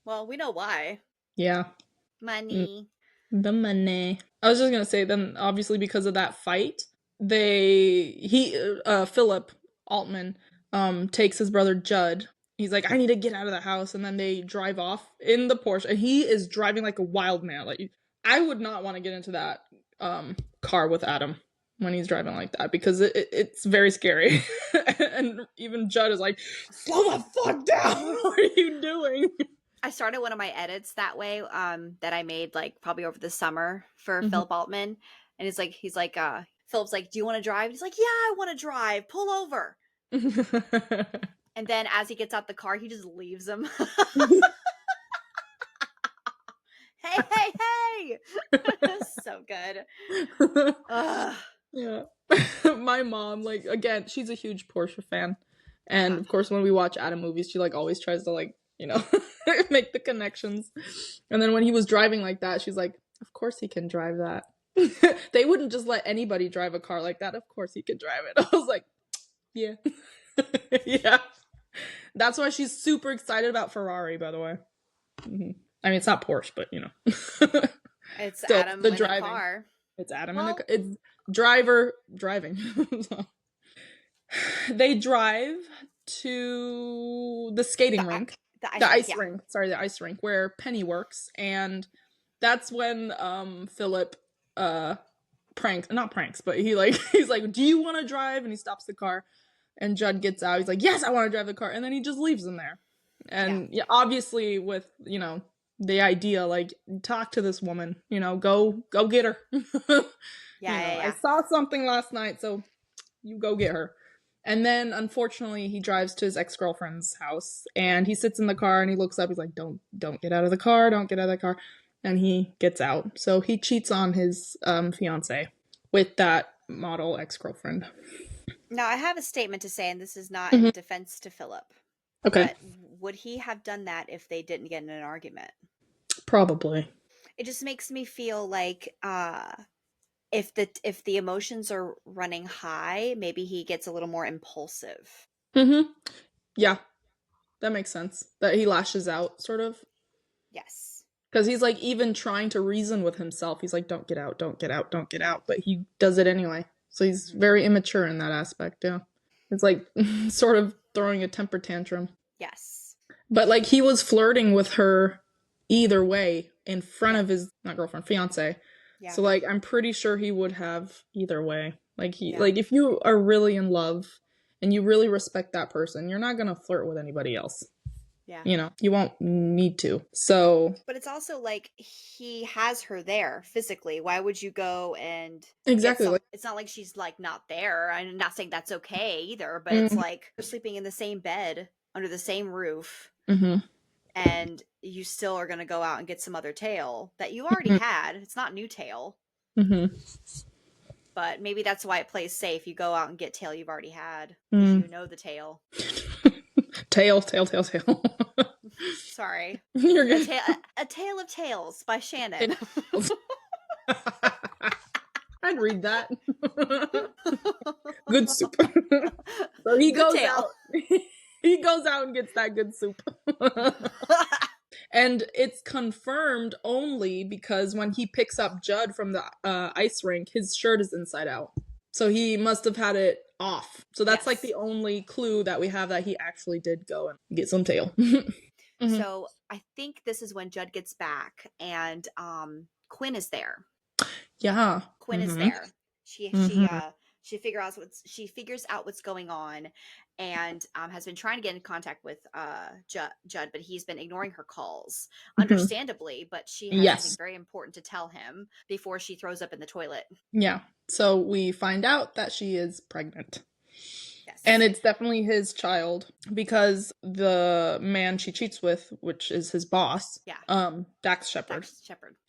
Well, we know why. Yeah. Money. The money. I was just gonna say, then obviously because of that fight, Philip Altman takes his brother Judd. He's like, I need to get out of the house, and then they drive off in the Porsche, and he is driving like a wild man. Like, I would not want to get into that car with Adam when he's driving like that, because it's very scary. And even Judd is like, slow the fuck down. What are you doing? I started one of my edits that way, that I made like probably over the summer for Philip Altman. And he's like, Philip's like, do you want to drive? He's like, yeah, I want to drive. Pull over. And then as he gets out the car, he just leaves him. Hey. So good. Yeah. My mom, like, again, she's a huge Porsche fan. And of course, when we watch Adam movies, she like always tries to like, make the connections. And then when he was driving like that, she's like, of course he can drive that. They wouldn't just let anybody drive a car like that. Of course he could drive it. I was like, yeah. Yeah. That's why she's super excited about Ferrari, by the way. I mean, it's not Porsche, but It's still, Adam in the car. It's Adam in the car. It's driver driving. So, they drive to the skating rink. The ice rink. Sorry, the ice rink where Penny works, and that's when Philip not pranks, but he's like, do you want to drive? And he stops the car, and Judd gets out. He's like, yes, I want to drive the car, and then he just leaves him there. And obviously with the idea, like, talk to this woman, go get her. I saw something last night, so you go get her. And then, unfortunately, he drives to his ex-girlfriend's house, and he sits in the car, and he looks up, he's like, don't get out of the car, don't get out of the car. And he gets out. So he cheats on his fiance with that model ex-girlfriend. Now, I have a statement to say, and this is not in defense to Philip. Okay. But would he have done that if they didn't get in an argument? Probably. It just makes me feel like if the emotions are running high, maybe he gets a little more impulsive. Yeah, that makes sense. That he lashes out, sort of. Yes. Because he's like even trying to reason with himself. He's like, don't get out, don't get out, don't get out. But he does it anyway. So he's very immature in that aspect, yeah. It's like sort of throwing a temper tantrum. Yes. But like he was flirting with her either way in front of his, not girlfriend, fiance. Yeah. So like I'm pretty sure he would have either way. Like like if you are really in love and you really respect that person, you're not gonna flirt with anybody else. Yeah. You won't need to. So but it's also like he has her there physically. Why would you go and exactly it's not like she's like not there. I'm not saying that's okay either, but it's like you're sleeping in the same bed under the same roof. And you still are going to go out and get some other tail that you already had. It's not new tail. But maybe that's why it plays safe. You go out and get tail you've already had. You know the tail. Tail. Sorry. You're good. A Tale of Tales by Shannon. I'd read that. Good soup. So he goes out. He goes out and gets that good soup. And it's confirmed only because when he picks up Judd from the ice rink, his shirt is inside out. So he must have had it off. So that's like Yes. the only clue that we have that he actually did go and get some tail. So I think this is when Judd gets back and Quinn is there. Yeah. Quinn is there. She figures out what's going on, and has been trying to get in contact with Judd, but he's been ignoring her calls, understandably. But she has something very important to tell him before she throws up in the toilet. Yeah. So we find out that she is pregnant. Yes. And it's definitely his child because the man she cheats with, which is his boss, Dax Shepard.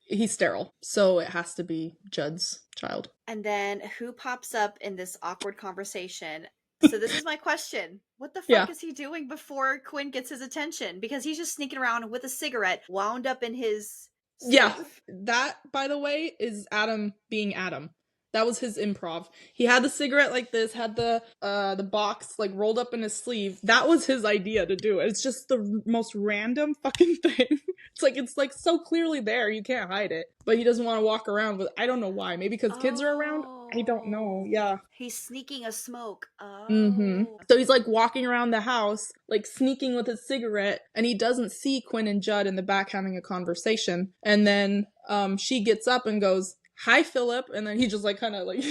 He's sterile, so it has to be Judd's child. And then who pops up in this awkward conversation? So this is my question. What the fuck is he doing before Quinn gets his attention? Because he's just sneaking around with a cigarette wound up in his sleeve. Yeah, that, by the way, is Adam being Adam. That was his improv. He had the cigarette like this, had the box like rolled up in his sleeve. That was his idea to do it. It's just the most random fucking thing. It's like so clearly there, you can't hide it. But he doesn't want to walk around with, I don't know why. Maybe because kids are around? I don't know. Yeah. He's sneaking a smoke. Oh. So he's like walking around the house, like sneaking with his cigarette, and he doesn't see Quinn and Judd in the back having a conversation. And then she gets up and goes, "Hi, Philip," and then he just like kind of like,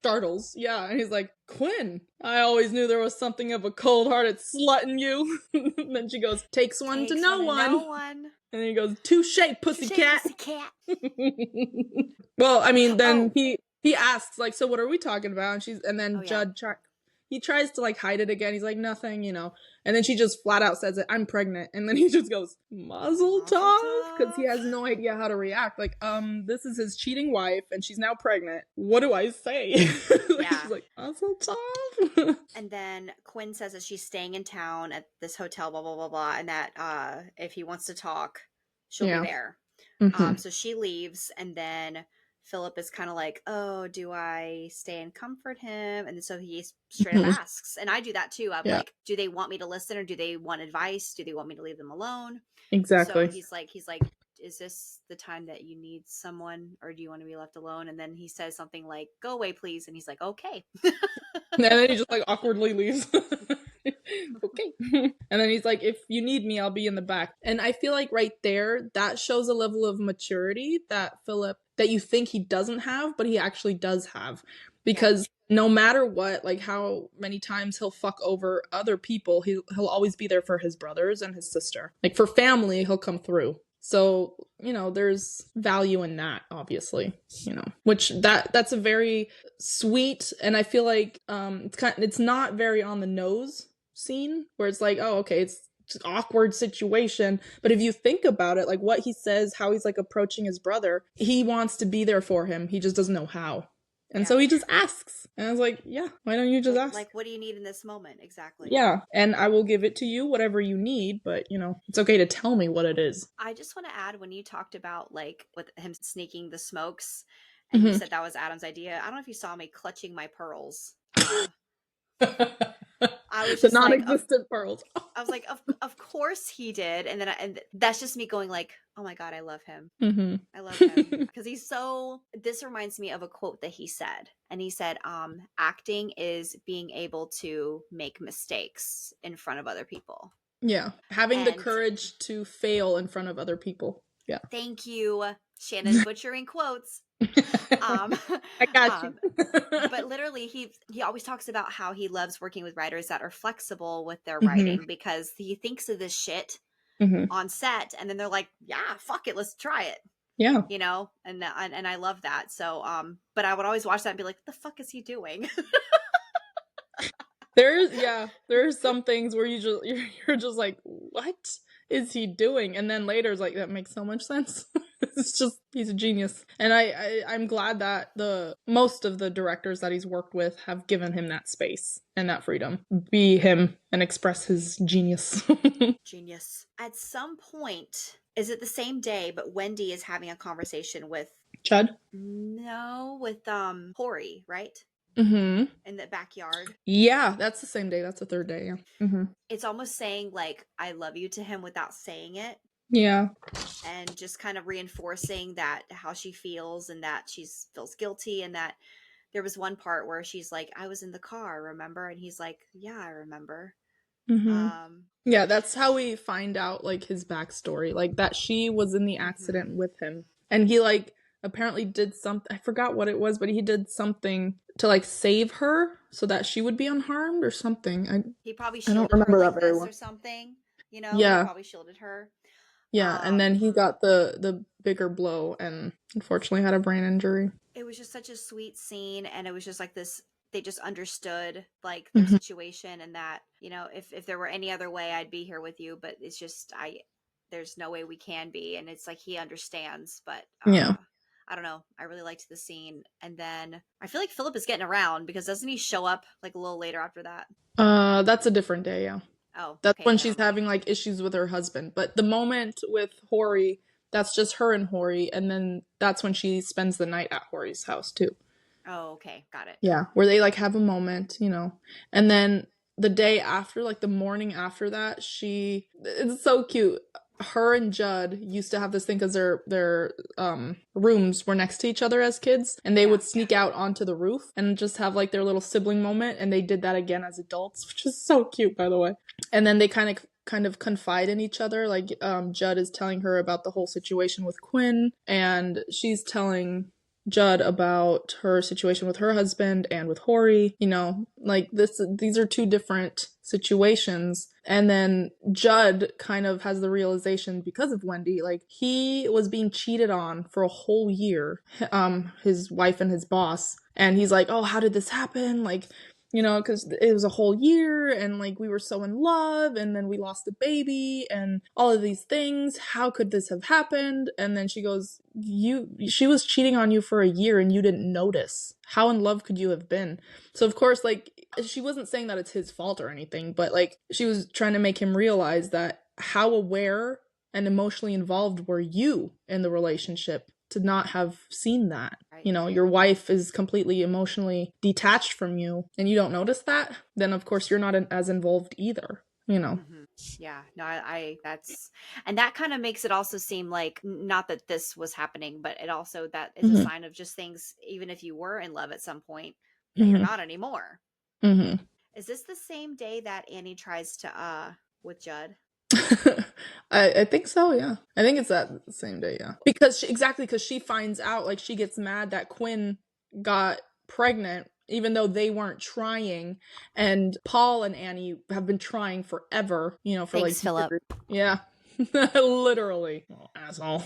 startles. Yeah, and he's like, "Quinn, I always knew there was something of a cold-hearted slut in you." And then she goes, "Takes one to know one." And then he goes, "Touche, Pussycat." Well, I mean, then he asks like, "So what are we talking about?" And then Judd he tries to like hide it again. He's like, "Nothing," And then she just flat out says it, "I'm pregnant." And then he just goes, "Mazel tov," because he has no idea how to react. Like, this is his cheating wife and she's now pregnant. What do I say? He's like, "Mazel tov." And then Quinn says that she's staying in town at this hotel, blah, blah, blah, blah. And that if he wants to talk, she'll be there. So she leaves, and then Philip is kind of like, "Oh, do I stay and comfort him?" And so he straight up asks. And I do that too. I'm like, do they want me to listen, or do they want advice? Do they want me to leave them alone? Exactly. So he's like, "Is this the time that you need someone, or do you want to be left alone?" And then he says something like, "Go away, please." And he's like, "Okay." And then he just like awkwardly leaves. Okay. And then he's like, "If you need me, I'll be in the back." And I feel like right there, that shows a level of maturity that that you think he doesn't have, but he actually does have. Because no matter what, like how many times he'll fuck over other people, he'll always be there for his brothers and his sister. Like for family, he'll come through. So, there's value in that, obviously, which that's a very sweet, and I feel like it's not very on the nose scene where it's like, oh, okay, it's an awkward situation. But if you think about it, like what he says, how he's like approaching his brother, he wants to be there for him. He just doesn't know how. And so he just asks. And I was like, yeah, why don't you just ask? Like, what do you need in this moment? Exactly. Yeah. And I will give it to you, whatever you need. But, it's okay to tell me what it is. I just want to add, when you talked about like with him sneaking the smokes, and you said that was Adam's idea. I don't know if you saw me clutching my pearls. I was just the non-existent pearls. I was like, of course he did. And then and that's just me going like, oh my God, I love him. I love him because this reminds me of a quote that he said. And he said, acting is being able to make mistakes in front of other people. Yeah. Having the courage to fail in front of other people. Yeah. Thank you. Shannon butchering quotes. I got you. But literally he always talks about how he loves working with writers that are flexible with their writing, because he thinks of this shit on set and then they're like, yeah, fuck it, let's try it. Yeah. And I love that. So but I would always watch that and be like, what the fuck is he doing? There's some things where you're just like, what is he doing? And then later it's like, that makes so much sense. It's just, he's a genius. And I'm glad that most of the directors that he's worked with have given him that space and that freedom. Be him and express his genius. Genius. At some point, is it the same day, but Wendy is having a conversation with Chud? No, with Hori, right? In the backyard. Yeah, that's the same day. That's the third day. Yeah. It's almost saying like, I love you to him without saying it. Yeah. And just kind of reinforcing that how she feels, and that she feels guilty, and that there was one part where she's like, I was in the car, remember? And he's like, yeah, I remember. Yeah, that's how we find out like his backstory, like that she was in the accident with him, and he like apparently did something. I forgot what it was, but he did something to like save her so that she would be unharmed or something. He probably I don't shielded her remember like that very this well. or something. You know, he Yeah, probably shielded her. yeah, and then he got the bigger blow and unfortunately had a brain injury. It was just such a sweet scene, and it was just like this. They just understood like their situation, and that, you know, if there were any other way, I'd be here with you, but it's just there's no way we can be, and it's like he understands, but Yeah. I don't know. I really liked the scene, and then I feel like Philip is getting around because doesn't he show up like a little later after that? That's a different day, yeah. Oh, That's okay, when never she's mind. having like issues with her husband. But the moment with Hori, that's just her and Hori, and then that's when she spends the night at Hori's house too. Oh, okay, got it. Yeah, where they like have a moment, you know. And then the day after, like the morning after that, it's so cute. Her and Judd used to have this thing because their rooms were next to each other as kids, and they would sneak out onto the roof and just have like their little sibling moment, and they did that again as adults, which is so cute, by the way. And then they kind of confide in each other. Like Judd is telling her about the whole situation with Quinn, and she's telling Judd about her situation with her husband and with Hori, you know, like these are two different situations. And then Judd kind of has the realization because of Wendy, like he was being cheated on for a whole year, his wife and his boss. And he's like, oh, how did this happen? Like, you know, because it was a whole year and like we were so in love and then we lost the baby and all of these things. How could this have happened? And then she goes, she was cheating on you for a year and you didn't notice. How in love could you have been? So of course, like, she wasn't saying that it's his fault or anything, but like she was trying to make him realize that how aware and emotionally involved were you in the relationship to not have seen that. Right. You know, your wife is completely emotionally detached from you and you don't notice that, then of course you're not as involved either, you know. Yeah, no, that's, and that kind of makes it also seem like not that this was happening, but it also that is a sign of just things, even if you were in love at some point, you're not anymore. Is this the same day that Annie tries to with Judd? I think so, yeah. I think it's that same day, yeah. Because she finds out, like, she gets mad that Quinn got pregnant even though they weren't trying, and Paul and Annie have been trying forever, you know, for Thanks, Philip. Yeah. Literally. Oh, asshole.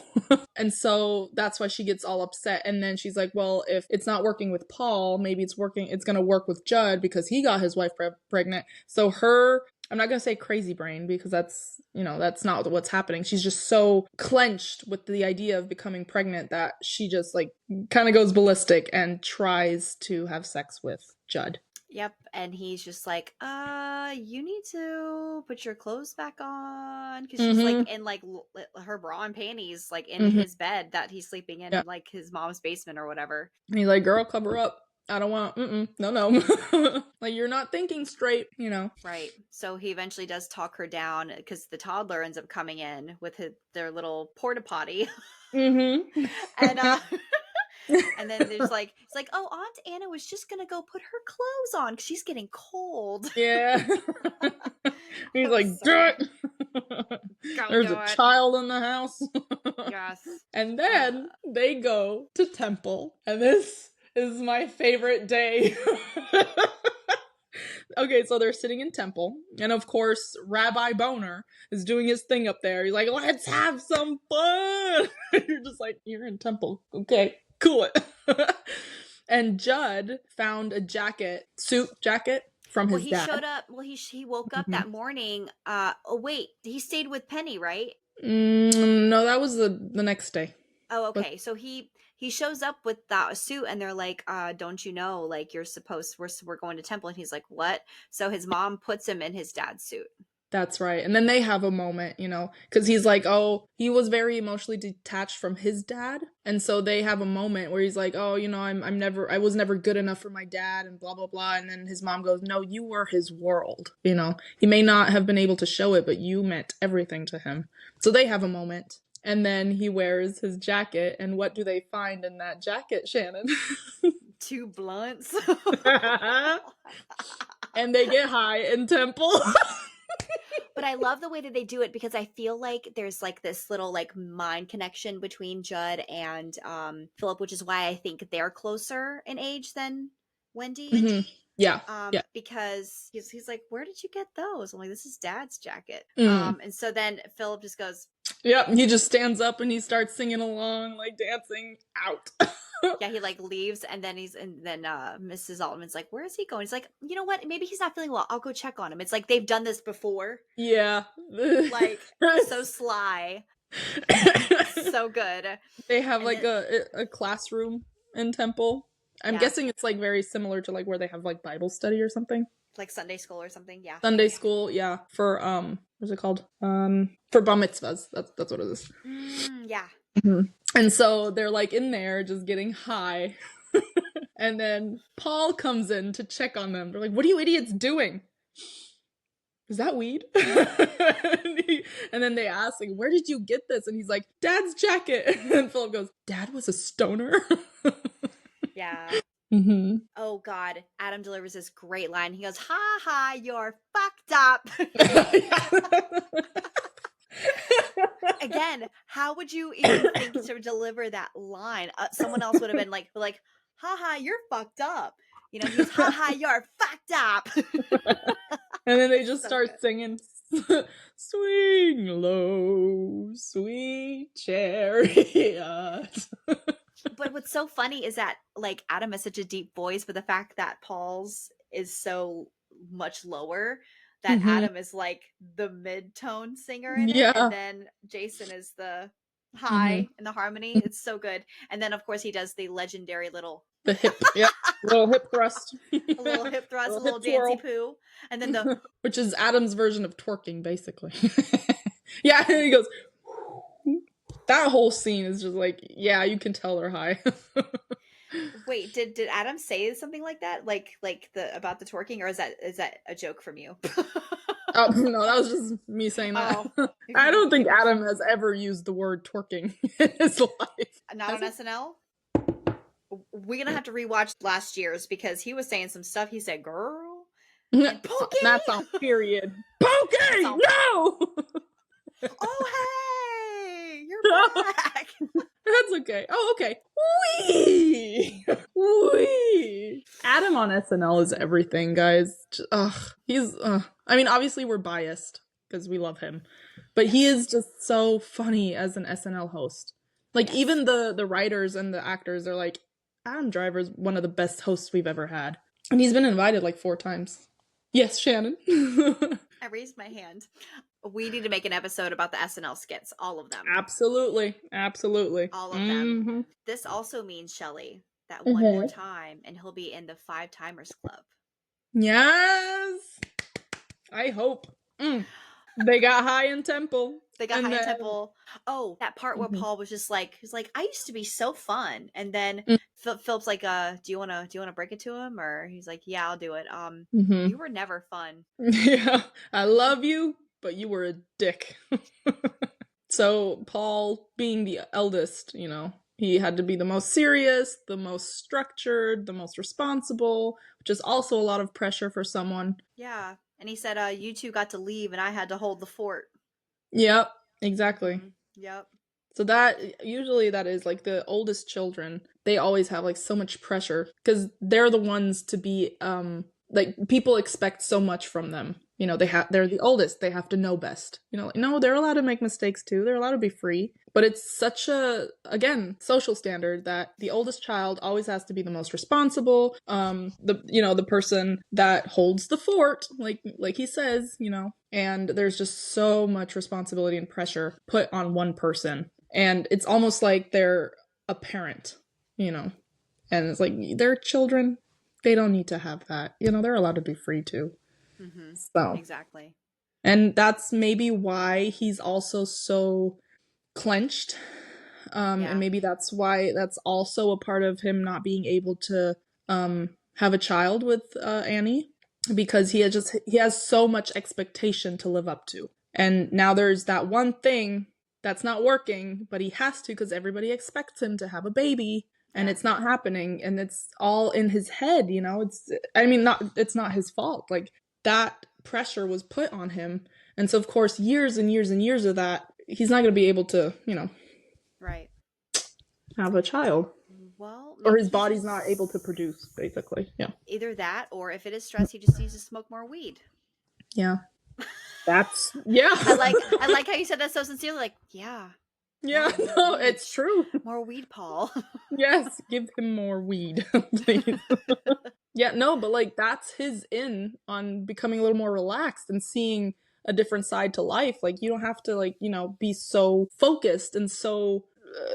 And so that's why she gets all upset, and then she's like, well, if it's not working with Paul, maybe it's gonna work with Judd because he got his wife pregnant. So I'm not gonna say crazy brain because that's not what's happening. She's just so clenched with the idea of becoming pregnant that she just like kind of goes ballistic and tries to have sex with Judd. Yep, and he's just like, you need to put your clothes back on, because she's like in like her bra and panties, like in his bed that he's sleeping in, like his mom's basement or whatever. And he's like, girl, cover up. I don't want, no. Like, you're not thinking straight, you know. Right. So he eventually does talk her down because the toddler ends up coming in with their little porta potty. And and then there's like, it's like, oh, Aunt Anna was just gonna go put her clothes on because she's getting cold. Yeah. He's like, do it. There's a child in the house. Yes. And then they go to temple, and this is my favorite day. Okay, so they're sitting in temple, and of course, Rabbi Boner is doing his thing up there. He's like, let's have some fun. You're just like, you're in temple. Okay, cool it. And Judd found a suit jacket from his dad. Showed up. Well, he woke up that morning. Oh, wait, he stayed with Penny, right? No, that was the next day. Oh, okay. So he shows up with that suit, and they're like, don't you know, like, we're going to temple. And he's like, what? So his mom puts him in his dad's suit. That's right. And then they have a moment, you know, because he's like, oh, he was very emotionally detached from his dad. And so they have a moment where he's like, oh, you know, I was never good enough for my dad and blah, blah, blah. And then his mom goes, no, you were his world. You know, he may not have been able to show it, but you meant everything to him. So they have a moment. And then he wears his jacket. And what do they find in that jacket, Shannon? 2 blunts. And they get high in temple. But I love the way that they do it because I feel like there's like this little like mind connection between Judd and Philip, which is why I think they're closer in age than Wendy. Mhm. Yeah. Yeah. Because he's like, where did you get those? I'm like, this is Dad's jacket. Mm. And so then Philip just goes, Yep. He just stands up and he starts singing along, like dancing out. yeah, he like leaves, and then Mrs. Altman's like, where is he going? He's like, you know what? Maybe he's not feeling well. I'll go check on him. It's like they've done this before. Yeah. Like, so sly. So good. They have like a classroom in temple. I'm guessing it's like very similar to like where they have like Bible study or something. Like Sunday school or something, yeah. Sunday school, yeah. For what's it called? For bar mitzvahs. That's what it is. Yeah. Mm-hmm. And so they're like in there just getting high. And then Paul comes in to check on them. They're like, what are you idiots doing? Is that weed? And then they ask, like, where did you get this? And he's like, Dad's jacket. And Philip goes, Dad was a stoner? Yeah. Mm-hmm. Oh God, Adam delivers this great line. He goes, "Ha ha, you're fucked up." Again, how would you even think to deliver that line? Someone else would have been like, "Ha ha, you're fucked up." You know, he goes, "Ha ha, you're fucked up." And then they just start singing, "Swing low, sweet chariot." But what's so funny is that like Adam has such a deep voice, but the fact that Paul's is so much lower that Adam is like the mid-tone singer in it, and then Jason is the high in the harmony. It's so good. And then of course he does the legendary little little hip thrust, a little hip thrust, a little dancey poo, and then which is Adam's version of twerking, basically. Yeah, and he goes. That whole scene is just like, yeah, you can tell they're high. Wait, did Adam say something like that, like the about the twerking, or is that a joke from you? Oh no, that was just me saying that. Oh. I don't think Adam has ever used the word twerking in his life. Not on SNL. We're gonna have to rewatch last year's because he was saying some stuff. He said, "Girl," and "Pokey." That's on period. Pokey, no. Oh hey, you're back. That's okay. Oh, okay. Wee. Adam on SNL is everything, guys. He's. I mean, obviously we're biased because we love him, but he is just so funny as an SNL host. Like even the writers and the actors are like, Adam Driver's one of the best hosts we've ever had, and he's been invited like 4 times. Yes, Shannon. I raised my hand. We need to make an episode about the SNL skits, all of them. Absolutely. All of them. This also means, Shelley, that one more time, and he'll be in the 5-Timers Club. Yes! I hope. They got high in temple. Oh, that part where Paul was just like, he's like, I used to be so fun. And then Philip's like, do you wanna break it to him? Or he's like, yeah, I'll do it. You were never fun. Yeah. I love you, but you were a dick. So Paul, being the eldest, you know, he had to be the most serious, the most structured, the most responsible, which is also a lot of pressure for someone. Yeah. And he said, you two got to leave and I had to hold the fort. Yep, exactly. Yep. So that is like the oldest children. They always have like so much pressure because they're the ones to be like people expect so much from them. You know, they're the oldest. They have to know best. You know, like, no, they're allowed to make mistakes too. They're allowed to be free. But it's such a, again, social standard that the oldest child always has to be the most responsible. The person that holds the fort, like he says, you know. And there's just so much responsibility and pressure put on one person. And it's almost like they're a parent, you know. And it's like, they're children. They don't need to have that. You know, they're allowed to be free too. So exactly. And that's maybe why he's also so clenched. And maybe that's why that's also a part of him not being able to have a child with Annie. Because he has so much expectation to live up to. And now there's that one thing that's not working, but he has to because everybody expects him to have a baby. and Yeah. it's not happening, and it's all in his head, you know? It's not his fault. Like, that pressure was put on him. And so, of course, years and years and years of that, he's not going to be able to, you know, Right. have a child. Well, Or maybe his he body's just- not able to produce, basically. Yeah. Either that, or if it is stress, he just needs to smoke more weed. Yeah. Yeah. I like how you said that so sincerely. Like, yeah, Yeah, no, it's true. more weed, Paul. Yes, give him more weed, please. Yeah, no, but like that's his in on becoming a little more relaxed and seeing a different side to life. Like, you don't have to, like, you know, be so focused and so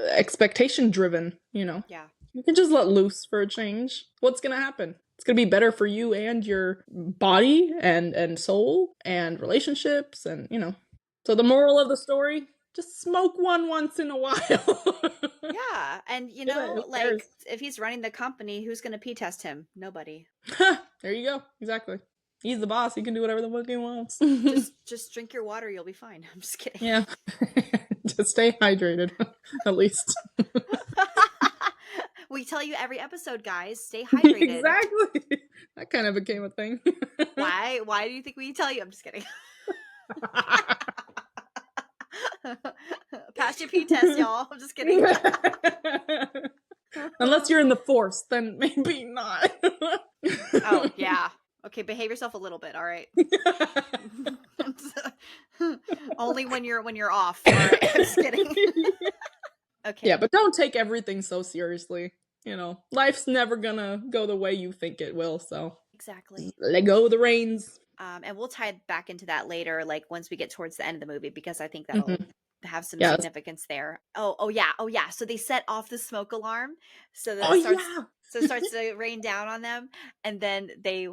expectation driven, you know. Yeah. You can just let loose for a change. What's gonna happen? It's gonna be better for you and your body and soul and relationships, and, you know. So the moral of the story, just smoke one once in a while. Yeah, and you Yeah, know, who like, cares? if he's running the company, who's gonna pee test him? Nobody. There you go. Exactly. He's the boss. He can do whatever the fuck he wants. Just drink your water, you'll be fine. I'm just kidding. Yeah. Just stay hydrated, at least. We tell you every episode, guys, stay hydrated. Exactly. That kind of became a thing. Why? Why do you think we tell you? I'm just kidding. Pass your pee test, y'all. I'm just kidding. Unless you're in the force, then maybe not. Oh yeah. Okay, behave yourself a little bit. All right. Only when you're off. All right. I'm just kidding. Okay. Yeah, but don't take everything so seriously. You know, life's never gonna go the way you think it will, so Exactly. let go of the reins. And we'll tie it back into that later, like once we get towards the end of the movie, because I think that'll have some Yeah. significance there. Oh yeah. So they set off the smoke alarm, so that Oh, it starts. yeah. So it starts to rain down on them, and then they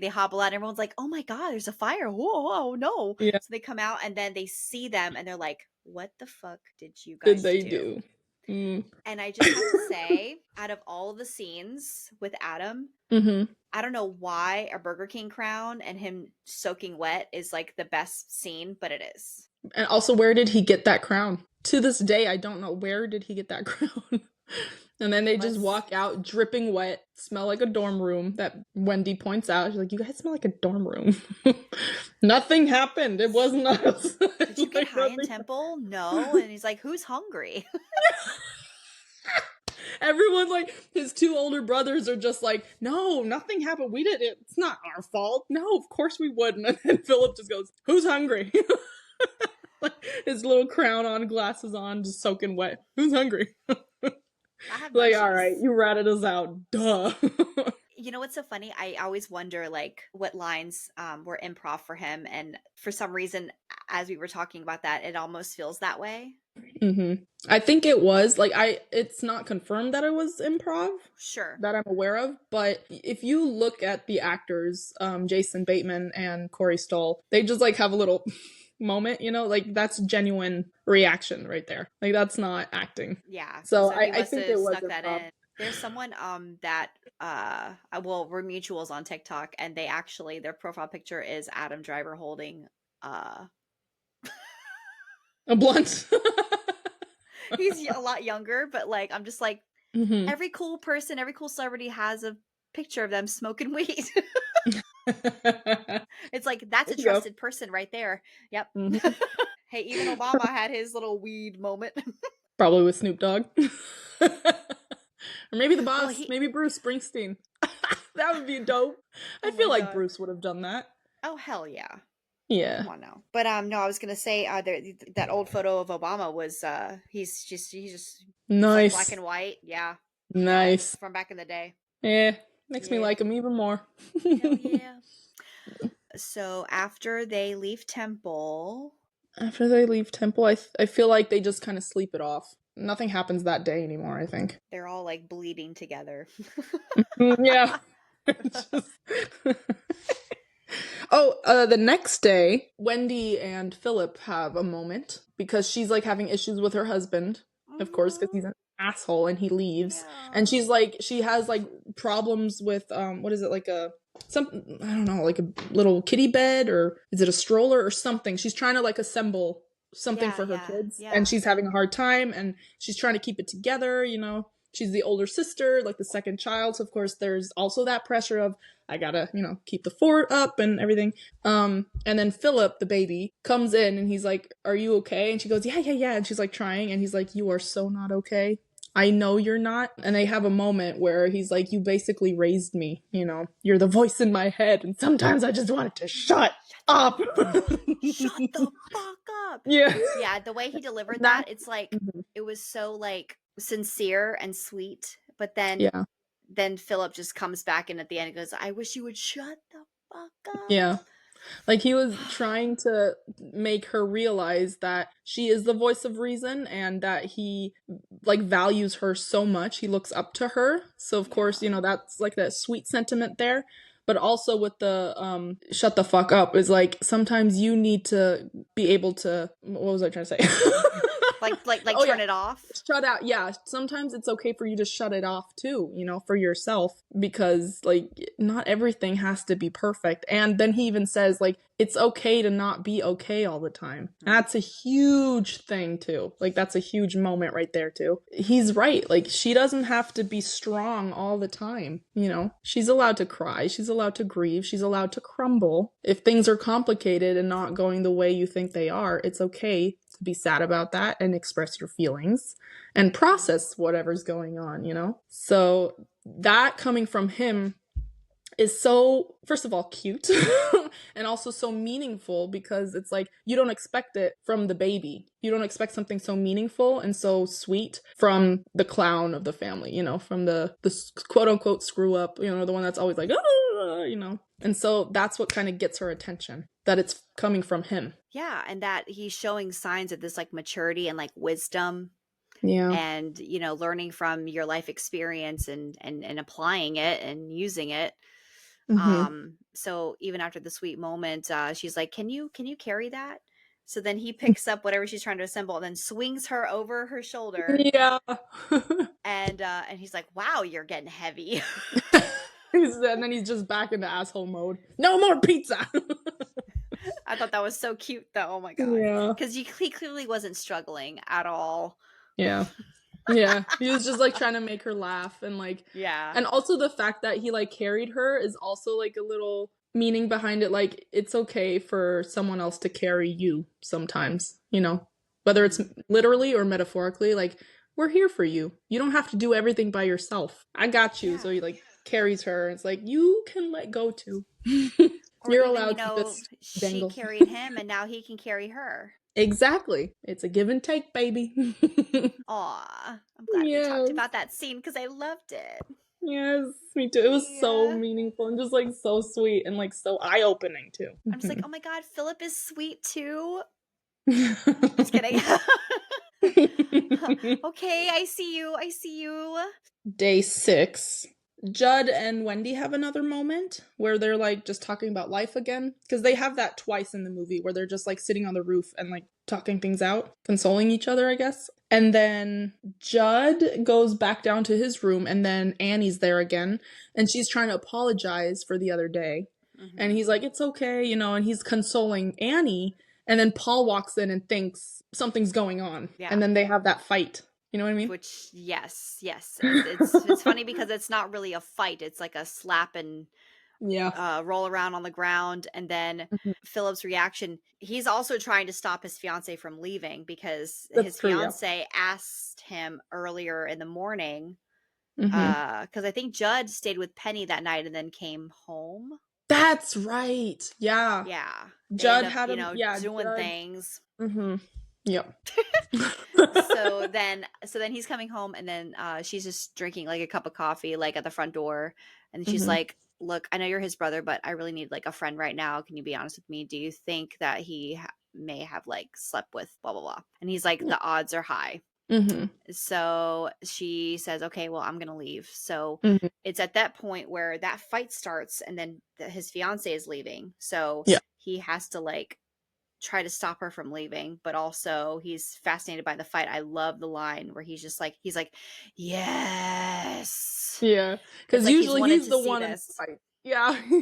hobble out. And everyone's like, "Oh my god, there's a fire! Whoa, no!" Yeah. So they come out, and then they see them, and they're like, "What the fuck did you Did guys they do? Mm. And I just have to say, out of all the scenes with Adam, Mm-hmm. I don't know why a Burger King crown and him soaking wet is like the best scene, but it is. And also, where did he get that crown? To this day, I don't know. Where did he get that crown? And then they just walk out dripping wet, smell like a dorm room that Wendy points out. She's like, you guys smell like a dorm room. Nothing happened. It wasn't us. Did you get Like, high in nothing- Temple? No. And he's like, who's hungry? Everyone, like, his two older brothers are just like, no, nothing happened. We did it. It's not our fault. No, of course we wouldn't. And then Philip just goes, who's hungry? Like, his little crown on, glasses on, just soaking wet. Who's hungry? I have Like, munchies. all right, you ratted us out. Duh. You know what's so funny? I always wonder like what lines were improv for him, and for some reason, as we were talking about that, it almost feels that way. I think it was like it's not confirmed that it was improv Sure. that I'm aware of, but if you look at the actors, Jason Bateman and Corey Stoll, they just like have a little moment, you know, like that's genuine reaction right there. Like that's not acting. Yeah. So he I must think have it was snuck that improv. in. There's someone that well, we're mutuals on TikTok, and they actually, their profile picture is Adam Driver holding A blunt. he's a lot younger, but like I'm just like Mhm. every cool person, every cool celebrity has a picture of them smoking weed. It's like that's a There you go. trusted person right there. Yep. Mhm. Hey, even Obama had his little weed moment. Probably with Snoop Dogg. Or maybe the boss, he- maybe Bruce Springsteen. That would be dope. I Oh feel my like God. Bruce would have done that. Oh hell yeah. Yeah. Come on now. But no, I was gonna say that old photo of Obama was he's just like Nice. black and white. Yeah. Nice. From back in the day. Yeah. Makes me Yeah. like him even more. Hell yeah. So after they leave Temple, After they leave Temple, I feel like they just kind of sleep it off. Nothing happens that day anymore, I think. they're all like bleeding together. Yeah. Just- the next day, Wendy and Philip have a moment because she's like having issues with her husband, of course, because he's an asshole and he leaves. Yeah. And she's like, she has like problems with what is it, like I don't know, like a little kitty bed, or is it a stroller or something? She's trying to like assemble something Yeah, for her yeah, kids, yeah. and she's having a hard time, and she's trying to keep it together, you know. she's the older sister, like the second child. So of course there's also that pressure of, I gotta, keep the fort up and everything. And then Philip, the baby, comes in and he's like, are you okay? And she goes, yeah. And she's like trying, and he's like, you are so not okay. I know you're not. And they have a moment where he's like, you basically raised me, you're the voice in my head, and sometimes I just wanted to shut up. Shut the fuck up. Yeah, the way he delivered that, it's like, it was so like sincere and sweet, but then Philip just comes back in at the end and goes, I wish you would shut the fuck up. Yeah. Like, he was trying to make her realize that she is the voice of reason, and that he, like, values her so much. He looks up to her. So, of course, that's, like, that sweet sentiment there. But also with the shut the fuck up is, like, sometimes you need to be able to... What was I trying to say? Turn it off? Shut out. Yeah. Sometimes it's okay for you to shut it off too, for yourself, because like not everything has to be perfect. And then he even says like, it's okay to not be okay all the time. And that's a huge thing too. Like that's a huge moment right there too. He's right. Like she doesn't have to be strong all the time. She's allowed to cry. She's allowed to grieve. She's allowed to crumble. If things are complicated and not going the way you think they are, it's okay to be sad about that and express your feelings and process whatever's going on, So that coming from him is so, first of all, cute and also so meaningful, because it's like you don't expect it from the baby. You don't expect something so meaningful and so sweet from the clown of the family, from the quote unquote screw up, the one that's always like, And so that's what kind of gets her attention, that it's coming from him. Yeah, and that he's showing signs of this like maturity and like wisdom. Yeah. And, learning from your life experience and applying it and using it. So even after the sweet moment, she's like, can you carry that? So then he picks up whatever she's trying to assemble and then swings her over her shoulder. Yeah. And he's like, wow, you're getting heavy. And then he's just back into asshole mode. No more pizza. I thought that was so cute though. Oh my God. Yeah. Because he clearly wasn't struggling at all. Yeah. Yeah. He was just like trying to make her laugh and like, yeah. And also the fact that he like carried her is also like a little meaning behind it. Like it's okay for someone else to carry you sometimes, whether it's literally or metaphorically, like we're here for you. You don't have to do everything by yourself. I got you. Yeah. So he like carries her. It's like, you can let go too. You're allowed to just dangle. She carried him and now he can carry her. Exactly. It's a give and take, baby. Aw. I'm glad we talked about that scene because I loved it. Yes, me too. It was so meaningful and just like so sweet and like so eye-opening too. I'm just like, oh my God, Philip is sweet too. Just kidding. Okay, I see you. Day 6. Judd and Wendy have another moment where they're like just talking about life again, because they have that twice in the movie where they're just like sitting on the roof and like talking things out, consoling each other, I guess. And then Judd goes back down to his room, and then Annie's there again, and she's trying to apologize for the other day. And he's like, it's okay, and he's consoling Annie, and then Paul walks in and thinks something's going on. Yeah. And then they have that fight. You know what I mean? Which, yes. It's funny because it's not really a fight. It's like a slap and roll around on the ground. And then Philip's reaction, he's also trying to stop his fiance from leaving because his fiance asked him earlier in the morning. Because I think Judd stayed with Penny that night and then came home. That's right. Yeah. Yeah. Judd had him, doing things. Yep. so then he's coming home, and then she's just drinking like a cup of coffee like at the front door, and she's like, look, I know you're his brother, but I really need like a friend right now. Can you be honest with me? Do you think that he may have like slept with blah blah blah? And he's like, the odds are high. So she says, okay, well, I'm gonna leave. So it's at that point where that fight starts, and then his fiance is leaving, so he has to like try to stop her from leaving, but also he's fascinated by the fight. I love the line where he's like yes, because usually he's the one in the fight.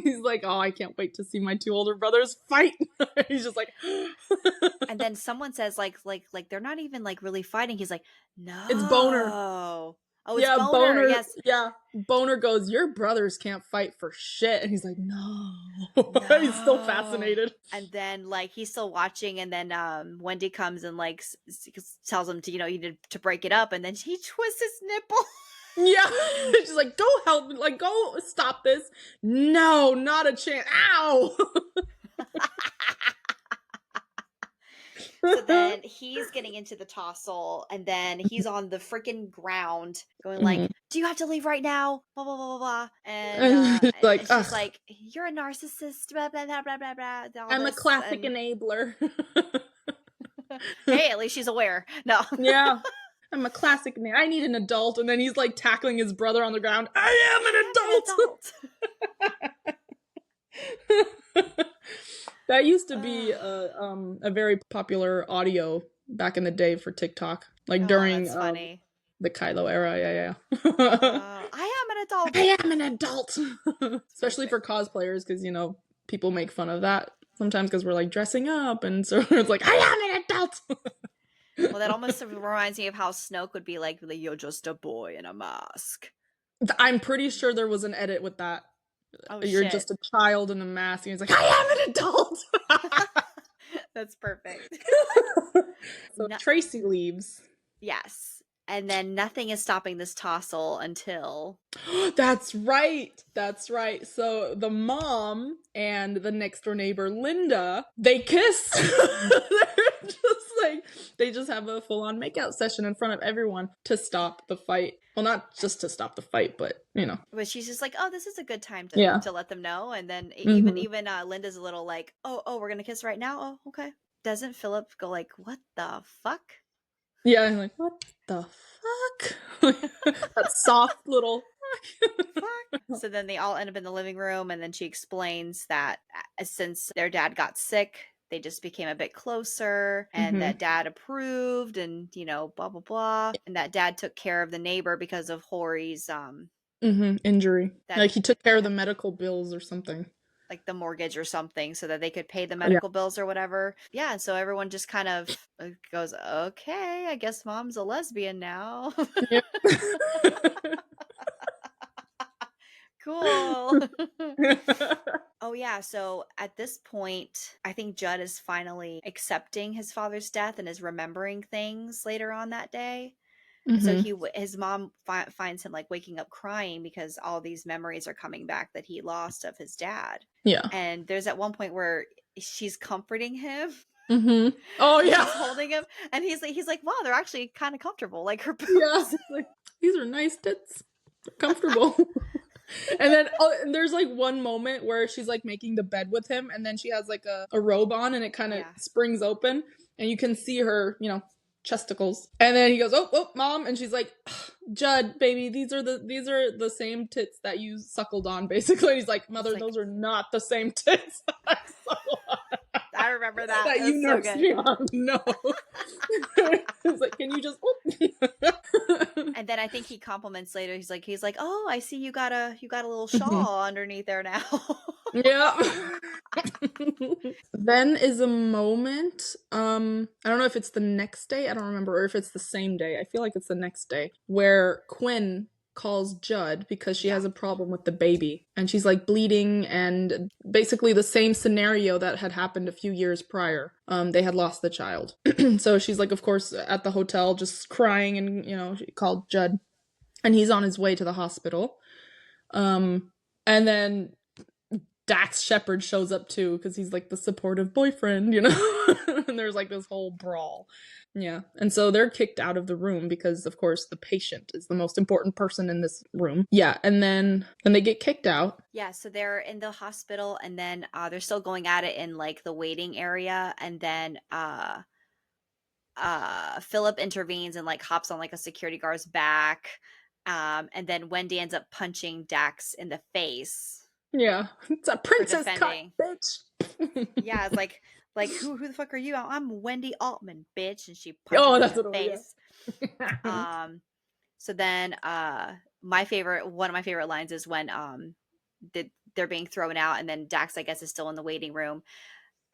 He's like, oh, I can't wait to see my two older brothers fight. He's just like and then someone says like they're not even like really fighting. He's like, no, it's boner. Oh, it's Boner. Yes. Yeah, Boner goes, your brothers can't fight for shit. And he's like, no. He's still No. fascinated. And then like he's still watching, and then Wendy comes and like tells him to, you need to break it up, and then he twists his nipple. Yeah. She's like, go help me. Like, go stop this. No, not a chance. Ow. So then he's getting into the tussle, and then he's on the freaking ground going like, do you have to leave right now? Blah, blah, blah, blah, blah. And, like, and she's like, you're a narcissist, blah, blah, blah, blah, blah, blah. I'm a classic enabler. Hey, at least she's aware. No. Yeah. I'm a classic man. I need an adult. And then he's like tackling his brother on the ground. I am an adult. That used to be a very popular audio back in the day for TikTok. Like during funny. The Kylo era. Yeah. I am an adult. I am an adult. Especially for cosplayers, because, people make fun of that sometimes because we're like dressing up. And so it's like, I am an adult. Well, that almost reminds me of how Snoke would be like, you're just a boy in a mask. I'm pretty sure there was an edit with that. Oh, you're shit. just a child in a mask. And he's like, I am an adult. That's perfect. So Tracy leaves. Yes. And then nothing is stopping this tussle until... That's right. So the mom and the next door neighbor, Linda, they kiss. They just have a full-on makeout session in front of everyone to stop the fight. Well, not just to stop the fight, but, But she's just like, oh, this is a good time to let them know. And then even Linda's a little like, oh, we're going to kiss right now? Oh, okay. Doesn't Philip go like, what the fuck? Yeah, I'm like, what the fuck? That soft little fuck. So then they all end up in the living room, and then she explains that since their dad got sick, they just became a bit closer, and that dad approved, and blah blah blah, and that dad took care of the neighbor because of Hori's injury. Like he took care of the medical bills or something. Like the mortgage or something, so that they could pay the medical bills or whatever. Yeah, and so everyone just kind of goes, okay, I guess mom's a lesbian now. Yep. Cool. Oh yeah, so at this point, I think Judd is finally accepting his father's death and is remembering things later on that day. So his mom finds him like waking up crying because all these memories are coming back that he lost of his dad. Yeah. And there's at one point where she's comforting him. Oh yeah. She's holding him, and he's like, wow, they're actually kind of comfortable. Like her boobs. Yeah. Like, these are nice tits. They're comfortable. And then there's like one moment where she's like making the bed with him, and then she has like a robe on, and it kind of springs open, and you can see her, chesticles. And then he goes, oh, mom, and she's like, Judd, baby, these are the same tits that you suckled on, basically. And he's like, mother, those are not the same tits that I suckled on. I remember that. That you nursed me on. No. It's like, can you just And then I think he compliments later. He's like, oh, I see you got a little shawl underneath there now. Yeah. Then is a moment, I don't know if it's the next day, I don't remember, or if it's the same day. I feel like it's the next day, where Quinn calls Judd because she has a problem with the baby, and she's like bleeding, and basically the same scenario that had happened a few years prior. They had lost the child. So she's like, of course, at the hotel just crying, and she called Judd, and he's on his way to the hospital. And then Dax Shepard shows up too, because he's like the supportive boyfriend, and there's like this whole brawl. Yeah. And so they're kicked out of the room because, of course, the patient is the most important person in this room. Yeah. And then they get kicked out. Yeah. So they're in the hospital, and then they're still going at it in like the waiting area. And then Philip intervenes and like hops on like a security guard's back. And then Wendy ends up punching Dax in the face. Yeah. It's a princess cut, bitch. Yeah. It's like who the fuck are you? I'm Wendy Altman, bitch. And she punches him in the face. So then one of my favorite lines is when they're being thrown out, and then Dax, I guess, is still in the waiting room.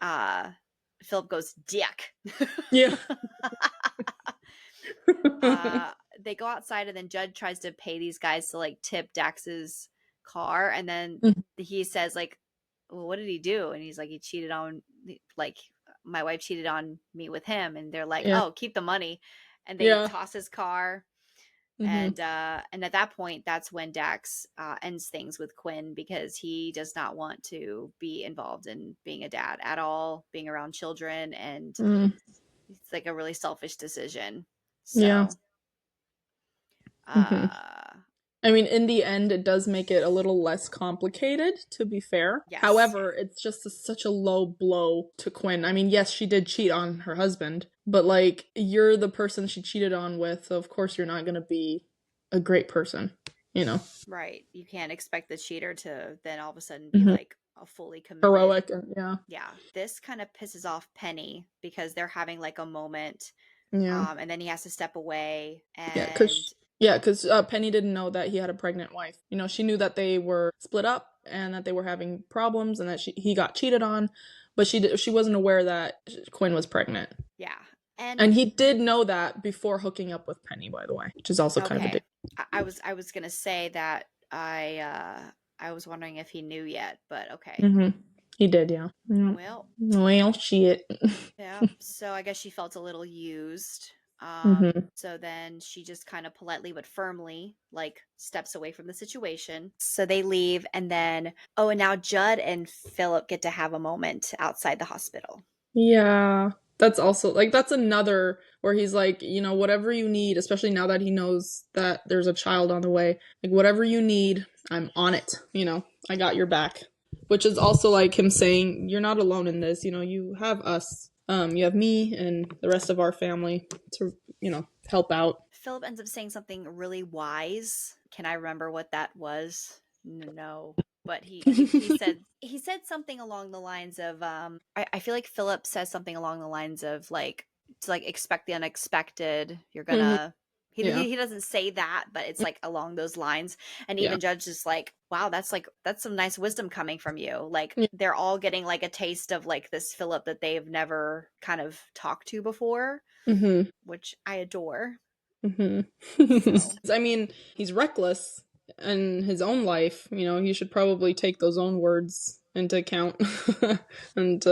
Philip goes, dick. Yeah. they go outside, and then Judd tries to pay these guys to like tip Dax's car, and then he says like, well, what did he do? And he's like, he cheated on, like, my wife cheated on me with him. And they're like, oh, keep the money. And they toss his car. And at that point, that's when Dax ends things with Quinn, because he does not want to be involved in being a dad at all, being around children, and it's like a really selfish decision. So, I mean, in the end, it does make it a little less complicated, to be fair. Yes. However, it's just such a low blow to Quinn. I mean, yes, she did cheat on her husband, but, like, you're the person she cheated on with, so of course you're not going to be a great person, you know? Right. You can't expect the cheater to then all of a sudden be, like, a fully committed. Heroic, Yeah. This kind of pisses off Penny, because they're having, like, a moment, Yeah. And then he has to step away, and... because Penny didn't know that he had a pregnant wife. You know, she knew that they were split up and that they were having problems and that he got cheated on, but she wasn't aware that Quinn was pregnant. Yeah. And he did know that before hooking up with Penny, by the way, which is also kind of a dick. I was gonna say that I was wondering if he knew yet, but okay. He did, yeah. Well, shit. Yeah. So I guess she felt a little used. So then she just kind of politely but firmly, like, steps away from the situation. So they leave, and then and now Judd and Philip get to have a moment outside the hospital. Yeah. That's also, like, that's another where he's like, you know, whatever you need, especially now that he knows that there's a child on the way, like, whatever you need, I'm on it. You know, I got your back. Which is also like him saying, you're not alone in this. You know, you have us. You have me and the rest of our family to, you know, help out. Philip ends up saying something really wise. Can I remember what that was? No. But he said something along the lines of, I feel like Philip says something along the lines of, like, to, like, expect the unexpected. You're gonna... He doesn't say that, but it's like along those lines. And even Judge is like, wow, that's some nice wisdom coming from you. Like, they're all getting, like, a taste of, like, this Philip that they've never kind of talked to before, which I adore. So. I mean, he's reckless in his own life. You know, he should probably take those own words into account and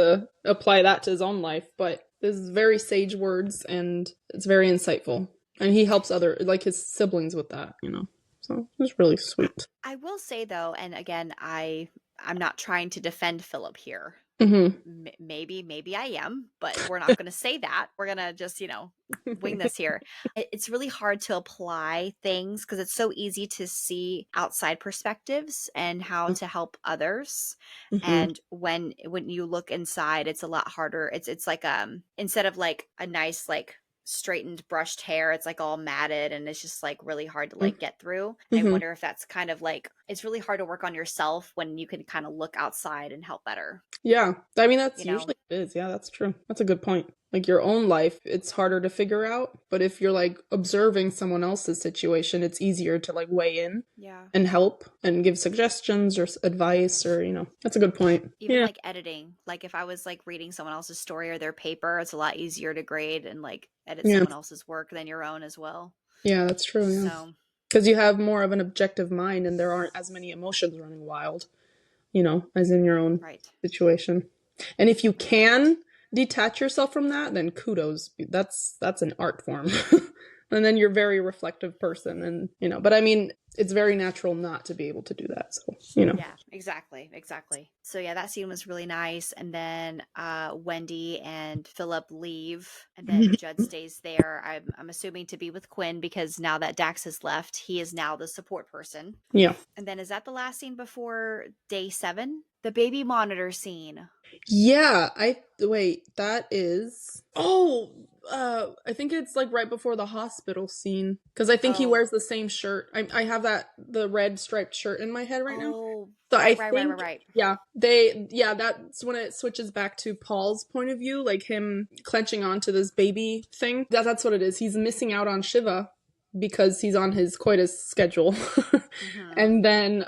apply that to his own life. But this is very sage words, and it's very insightful. And he helps his siblings with that, you know. So it's really sweet. I will say, though, and again, I'm not trying to defend Philip here. Maybe I am, but we're not going to say that. We're going to just, you know, wing this here. It's really hard to apply things because it's so easy to see outside perspectives and how to help others. And when you look inside, it's a lot harder. It's like instead of like a nice, like, straightened brushed hair, it's like all matted, and it's just like really hard to like get through. I wonder if that's kind of like, it's really hard to work on yourself when you can kind of look outside and help better. Yeah, I mean, that's usually it is. Yeah, that's true. That's a good point. Like, your own life, it's harder to figure out, but if you're like observing someone else's situation, it's easier to like weigh in and help and give suggestions or advice, or, you know, that's a good point. Even like editing, like if I was like reading someone else's story or their paper, it's a lot easier to grade and like edit someone else's work than your own as well. Yeah, that's true. Yeah. So, because you have more of an objective mind and there aren't as many emotions running wild, you know, as in your own situation. And if you can detach yourself from that, then kudos. That's an art form. And then you're a very reflective person, and, you know, but I mean, it's very natural not to be able to do that. So, you know. Yeah, exactly. So yeah, that scene was really nice. And then Wendy and Philip leave, and then Judd stays there. I'm assuming to be with Quinn, because now that Dax has left, he is now the support person. Yeah. And then is that the last scene before day 7? The baby monitor scene. Yeah, that is... I think it's like right before the hospital scene, because I think he wears the same shirt. I have the red striped shirt in my head right now. So right. Yeah, that's when it switches back to Paul's point of view, like him clenching onto this baby thing. That's what it is. He's missing out on Shiva because he's on his coitus schedule. And then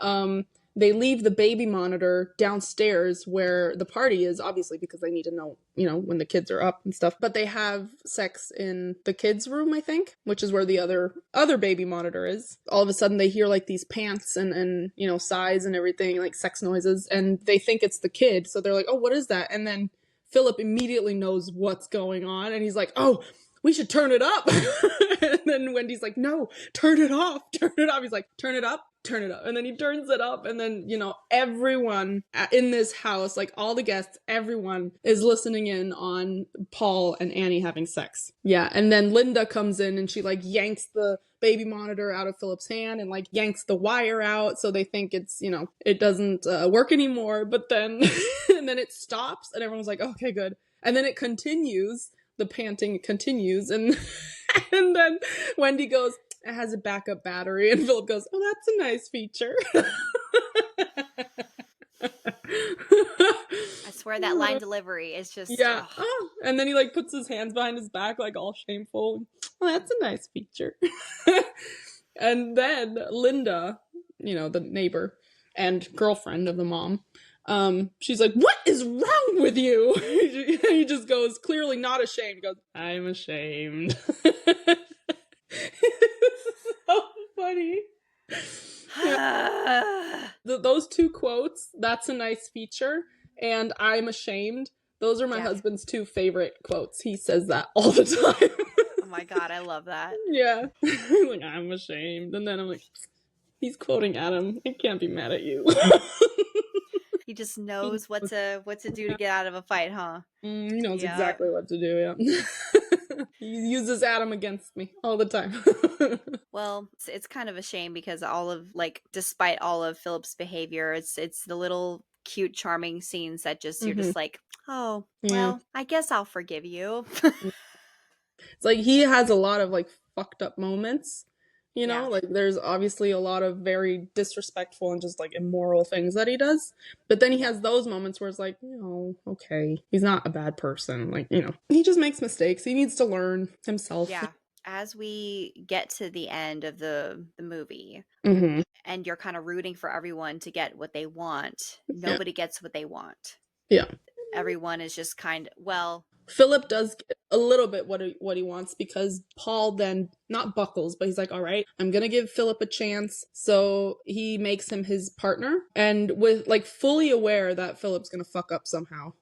they leave the baby monitor downstairs where the party is, obviously, because they need to know, when the kids are up and stuff. But they have sex in the kids' room, I think, which is where the other baby monitor is. All of a sudden, they hear like these pants and sighs and everything, like sex noises, and they think it's the kid. So they're like, "Oh, what is that?" And then Philip immediately knows what's going on, and he's like, "Oh, we should turn it up." And then Wendy's like, "No, turn it off, turn it off." He's like, "Turn it up, turn it up." And then he turns it up, and then, everyone in this house, like all the guests, everyone is listening in on Paul and Annie having sex. Yeah, and then Linda comes in and she like yanks the baby monitor out of Philip's hand and like yanks the wire out, so they think it's, it doesn't work anymore. But then, and then it stops, and everyone's like, "Okay, good." And then it continues. The panting continues, and and then Wendy goes, "It has a backup battery," and Philip goes, "Oh, that's a nice feature." I swear that line delivery is just yeah. Oh. And then he like puts his hands behind his back, like all shameful. "Oh, that's a nice feature." And then Linda, the neighbor and girlfriend of the mom, she's like, "What is wrong with you?" He just goes, clearly not ashamed. He goes, "I'm ashamed." So funny. Yeah. Those two quotes, "That's a nice feature," and "I'm ashamed," those are my husband's two favorite quotes. He says that all the time. Oh my God, I love that. Yeah. He's like, "I'm ashamed." And then I'm like, he's quoting Adam. I can't be mad at you. He just knows what to do to get out of a fight, huh? He knows exactly what to do, yeah. He uses Adam against me all the time. Well, it's kind of a shame because despite all of Philip's behavior, it's the little cute, charming scenes that just, you're just like, "Oh, well, I guess I'll forgive you." It's like he has a lot of like fucked up moments. Like there's obviously a lot of very disrespectful and just like immoral things that he does. But then he has those moments where it's like, okay, he's not a bad person. Like, he just makes mistakes. He needs to learn himself. Yeah. As we get to the end of the movie, and you're kind of rooting for everyone to get what they want, nobody gets what they want. Yeah. Everyone is just Philip does get a little bit what he wants, because Paul then not buckles, but he's like, "All right, I'm gonna give Philip a chance." So he makes him his partner, and with like fully aware that Philip's gonna fuck up somehow.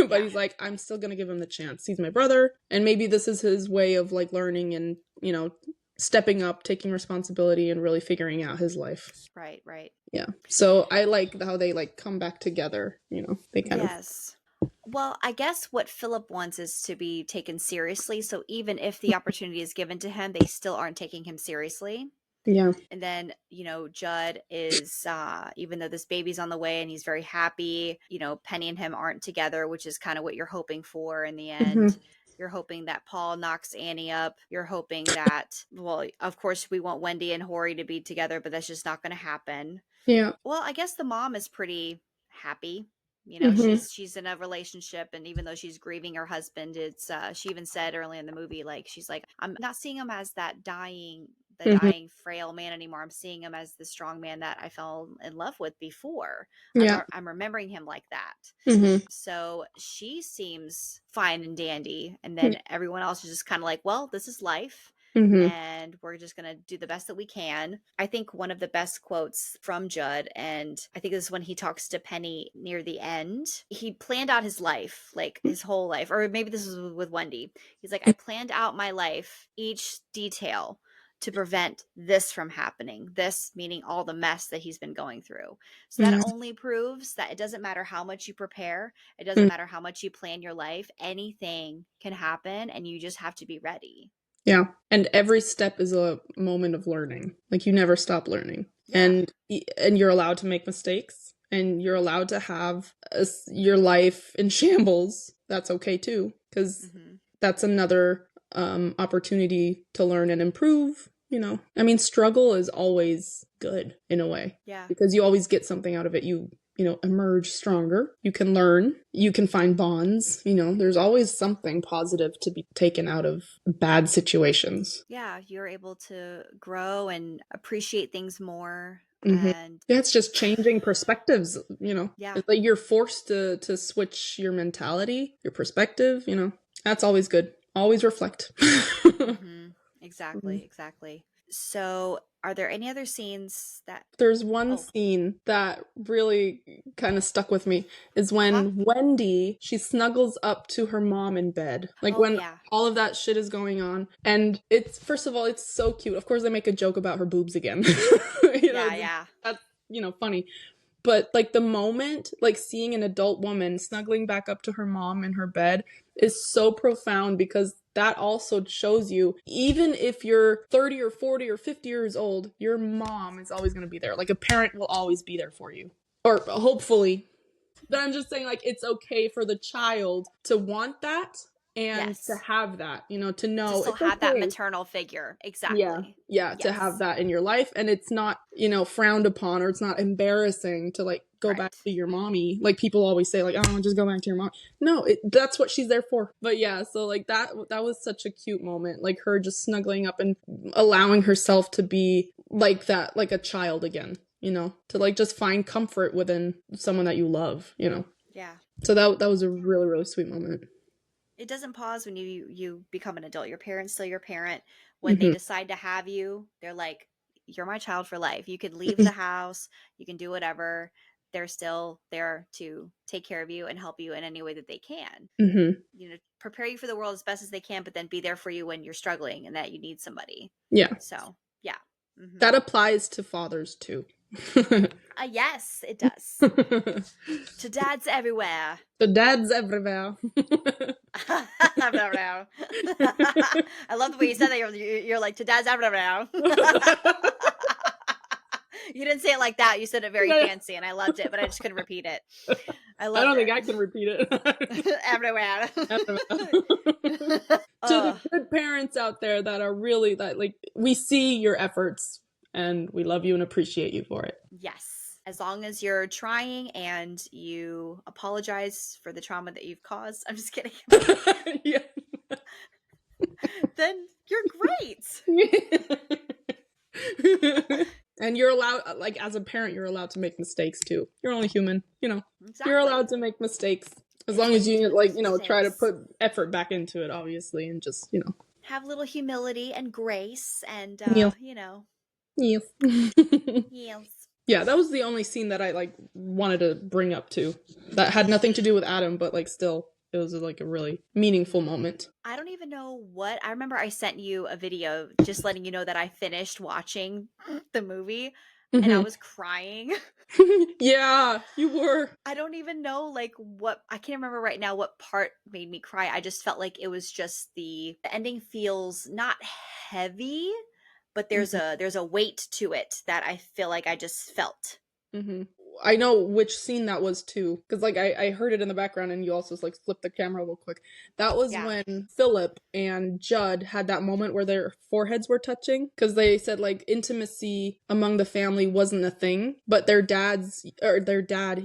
But he's like, "I'm still gonna give him the chance. He's my brother, and maybe this is his way of like learning and stepping up, taking responsibility, and really figuring out his life." Right. Yeah. So I like how they like come back together. They kind of. Well, I guess what Philip wants is to be taken seriously. So even if the opportunity is given to him, they still aren't taking him seriously. Yeah. And then, Judd is, even though this baby's on the way and he's very happy, Penny and him aren't together, which is kind of what you're hoping for in the end. You're hoping that Paul knocks Annie up. You're hoping that, well, of course, we want Wendy and Horry to be together, but that's just not going to happen. Yeah. Well, I guess the mom is pretty happy. She's in a relationship, and even though she's grieving her husband, it's she even said early in the movie, like, she's like, "I'm not seeing him as that dying frail man anymore. I'm seeing him as the strong man that I fell in love with before. I'm remembering him like that." So she seems fine and dandy, and then everyone else is just kind of like, "Well, this is life. And we're just going to do the best that we can." I think one of the best quotes from Judd, and I think this is when he talks to Penny near the end. He planned out his life, like his whole life, or maybe this was with Wendy. He's like, "I planned out my life, each detail, to prevent this from happening." This meaning all the mess that he's been going through. So that only proves that it doesn't matter how much you prepare. It doesn't matter how much you plan your life. Anything can happen, and you just have to be ready. Yeah. And every step is a moment of learning. Like, you never stop learning. Yeah. And you're allowed to make mistakes, and you're allowed to have your life in shambles. That's okay too, because that's another opportunity to learn and improve. I mean, struggle is always good in a way. Yeah. Because you always get something out of it. You emerge stronger. You can learn. You can find bonds. There's always something positive to be taken out of bad situations. Yeah, you're able to grow and appreciate things more. And yeah, it's just changing perspectives, you know. Yeah. It's like you're forced to switch your mentality, your perspective, you know. That's always good. Always reflect. Exactly. So, are there any other scenes that There's one scene that really kind of stuck with me is when Wendy, she snuggles up to her mom in bed. Like when all of that shit is going on. And it's, first of all, it's so cute. Of course, they make a joke about her boobs again. You know, that's, you know, funny. But like the moment, like seeing an adult woman snuggling back up to her mom in her bed is so profound, because that also shows you, even if you're 30 or 40 or 50 years old, your mom is always going to be there. Like a parent will always be there for you. Or hopefully. But I'm just saying, like, it's okay for the child to want that and to have that, you know, to know. To still have that maternal figure. Exactly. Yeah, to have that in your life. And it's not, you know, frowned upon, or it's not embarrassing to like go back to your mommy. Like people always say, like, oh, just go back to your mom. No, that's what she's there for. But yeah, so like that was such a cute moment. Like her just snuggling up and allowing herself to be like that, like a child again, you know, to like just find comfort within someone that you love, you know. Yeah. So that was a really, really sweet moment. It doesn't pause when you become an adult. Your parent's still your parent. When they decide to have you, they're like, you're my child for life. You could leave the house, you can do whatever. They're still there to take care of you and help you in any way that they can. You know, prepare you for the world as best as they can, but then be there for you when you're struggling and that you need somebody. Yeah. So, yeah. That applies to fathers too. Yes, it does. To dads everywhere. The dads everywhere. I love the way you said that. You're like, to dads everywhere. You didn't say it like that. You said it very fancy, and I loved it, but I just couldn't repeat it. I don't think I can repeat it. Everywhere. To the good parents out there that are really, that like, we see your efforts and we love you and appreciate you for it. Yes. As long as you're trying and you apologize for the trauma that you've caused. I'm just kidding. Yeah. Then you're great. And you're allowed, like, as a parent, you're allowed to make mistakes too. You're only human, you know. Exactly. You're allowed to make mistakes. As long as you, like, you know, try to put effort back into it, obviously, and just, you know. Have a little humility and grace and, you know. Yes. Yes. Yeah, that was the only scene that I, like, wanted to bring up, too. That had nothing to do with Adam, but, like, still, it was, like, a really meaningful moment. I don't even know what... I remember I sent you a video just letting you know that I finished watching the movie, and I was crying. Yeah, you were. I don't even know, like, what... I can't remember right now what part made me cry. I just felt like it was just the ending feels not heavy, but there's a weight to it that I feel like I just felt. I know which scene that was too, because like I heard it in the background, and you also just, like, flipped the camera real quick. That was when Philip and Judd had that moment where their foreheads were touching, because they said, like, intimacy among the family wasn't a thing, but their dad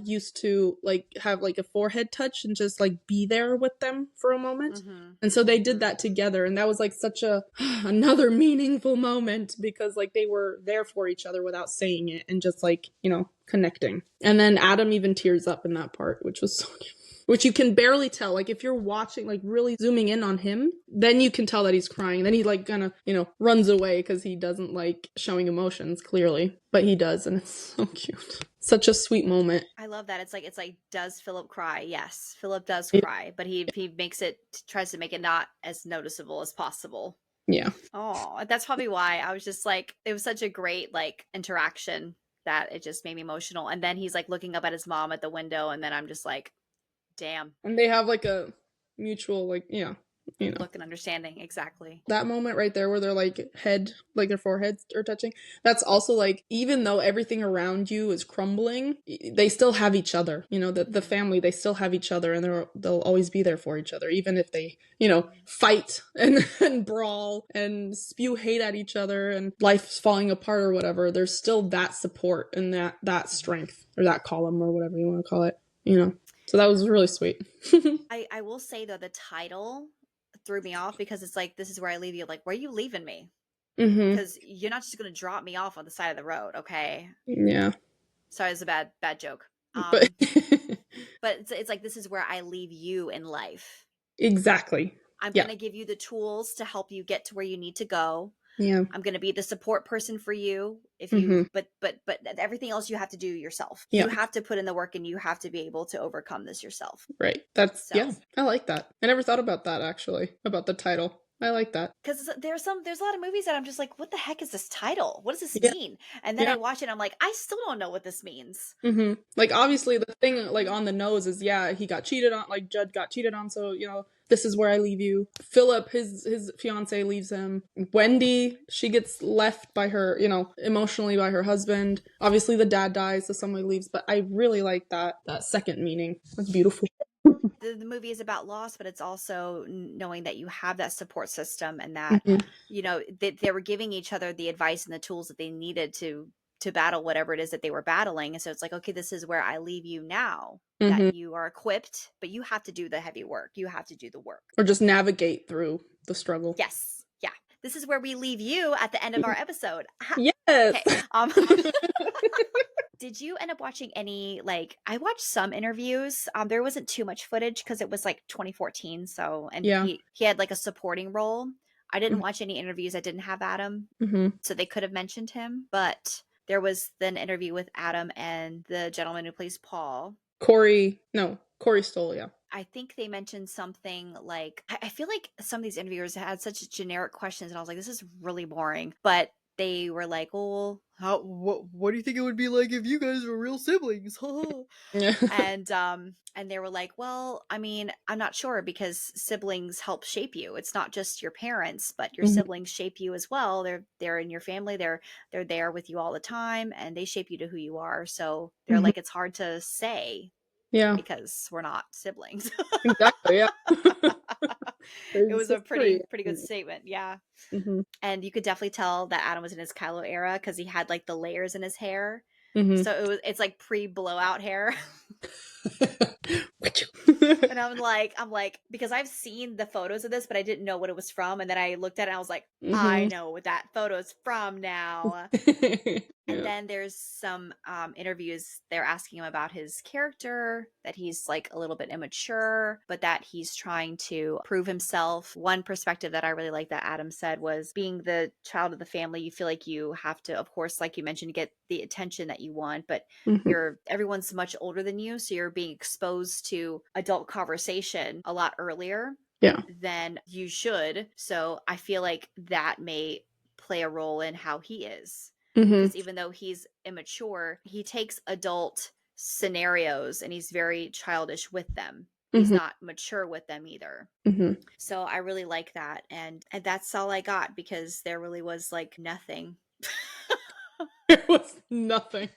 used to, like, have, like, a forehead touch and just, like, be there with them for a moment. And so they did that together, and that was, like, such another meaningful moment, because, like, they were there for each other without saying it, and just, like, you know, connecting. And then Adam even tears up in that part, which was so cute. Which you can barely tell. Like, if you're watching, like, really zooming in on him, then you can tell that he's crying. Then he, like, kind of, you know, runs away because he doesn't like showing emotions, clearly. But he does, and it's so cute. Such a sweet moment. I love that. It's like, does Philip cry? Yes, Philip does cry, but he tries to make it not as noticeable as possible. Yeah. Oh, that's probably why I was just like, it was such a great, like, interaction that it just made me emotional. And then he's, like, looking up at his mom at the window, and then I'm just like, damn. And they have, like, a mutual, like, yeah, you know, look and understanding. Exactly. That moment right there where they're, like, their foreheads are touching, that's also, like, even though everything around you is crumbling, they still have each other, you know, the family, they still have each other, and they'll always be there for each other, even if they, you know, fight and brawl and spew hate at each other and life's falling apart or whatever. There's still that support and that strength, or that column, or whatever you want to call it, you know. So that was really sweet. I will say, though, the title threw me off, because it's like, this is where I leave you. Like, where are you leaving me? Mm-hmm. because you're not just going to drop me off on the side of the road, okay? Yeah. Sorry, it's a bad joke. But But it's like, this is where I leave you in life. exactly. I'm Yeah. going to give you the tools to help you get to where you need to go. Yeah. I'm going to be the support person for you. If Mhm. you, but everything else you have to do yourself. Yeah. You have to put in the work, and you have to be able to overcome this yourself. Right. That's So- yeah. I like that. I never thought about that actually. About the title. I like that. Because there's a lot of movies that I'm just like, what the heck is this title? What does this Yeah. mean? And then Yeah. I watch it, and I'm like, I still don't know what this means. Mm-hmm. Like obviously the thing like on the nose is he got cheated on. Like Judd got cheated on. So this is where I leave you. Philip, his fiance leaves him. Wendy, she gets left by her, emotionally by her husband. Obviously the dad dies, so somebody leaves. But I really like that second meaning. That's beautiful. The movie is about loss, but it's also knowing that you have that support system, and that they were giving each other the advice and the tools that they needed to battle whatever it is that they were battling. And so it's like, okay, this is where I leave you now. That you are equipped, but you have to do the heavy work. You have to do the work, or just navigate through the struggle. Yes, yeah. This is where we leave you at the end of our episode. Yes. Okay. Did you end up watching any, I watched some interviews. There wasn't too much footage because it was 2014. So, and he had a supporting role. I didn't watch any interviews that didn't have Adam. Mm-hmm. So they could have mentioned him, but there was an interview with Adam and the gentleman who plays Paul. Corey Stoll, yeah. I think they mentioned something like, I feel like some of these interviewers had such generic questions, and I was like, this is really boring. But they were like, oh, what do you think it would be like if you guys were real siblings? Yeah. And they were like, well, I mean, I'm not sure, because siblings help shape you. It's not just your parents, but your siblings shape you as well. They're in your family. They're there with you all the time, and they shape you to who you are. So they're like, it's hard to say. Yeah. Because we're not siblings. Exactly, yeah. It was a pretty good statement, yeah. Mm-hmm. And you could definitely tell that Adam was in his Kylo era, because he had the layers in his hair. Mm-hmm. So it's pre-blowout hair. And I'm like, because I've seen the photos of this, but I didn't know what it was from. And then I looked at it and I was like, I know what that photo's from now. And then there's some interviews. They're asking him about his character, that he's a little bit immature, but that he's trying to prove himself. One perspective that I really like that Adam said was, being the child of the family, you feel like you have to, of course, like you mentioned, get the attention that you want, but everyone's much older than you, so you're being exposed to adult conversation a lot earlier than you should. So I feel like that may play a role in how he is. Because even though he's immature, he takes adult scenarios and he's very childish with them. He's not mature with them either. So I really like that. And that's all I got, because there really was nothing. There was nothing.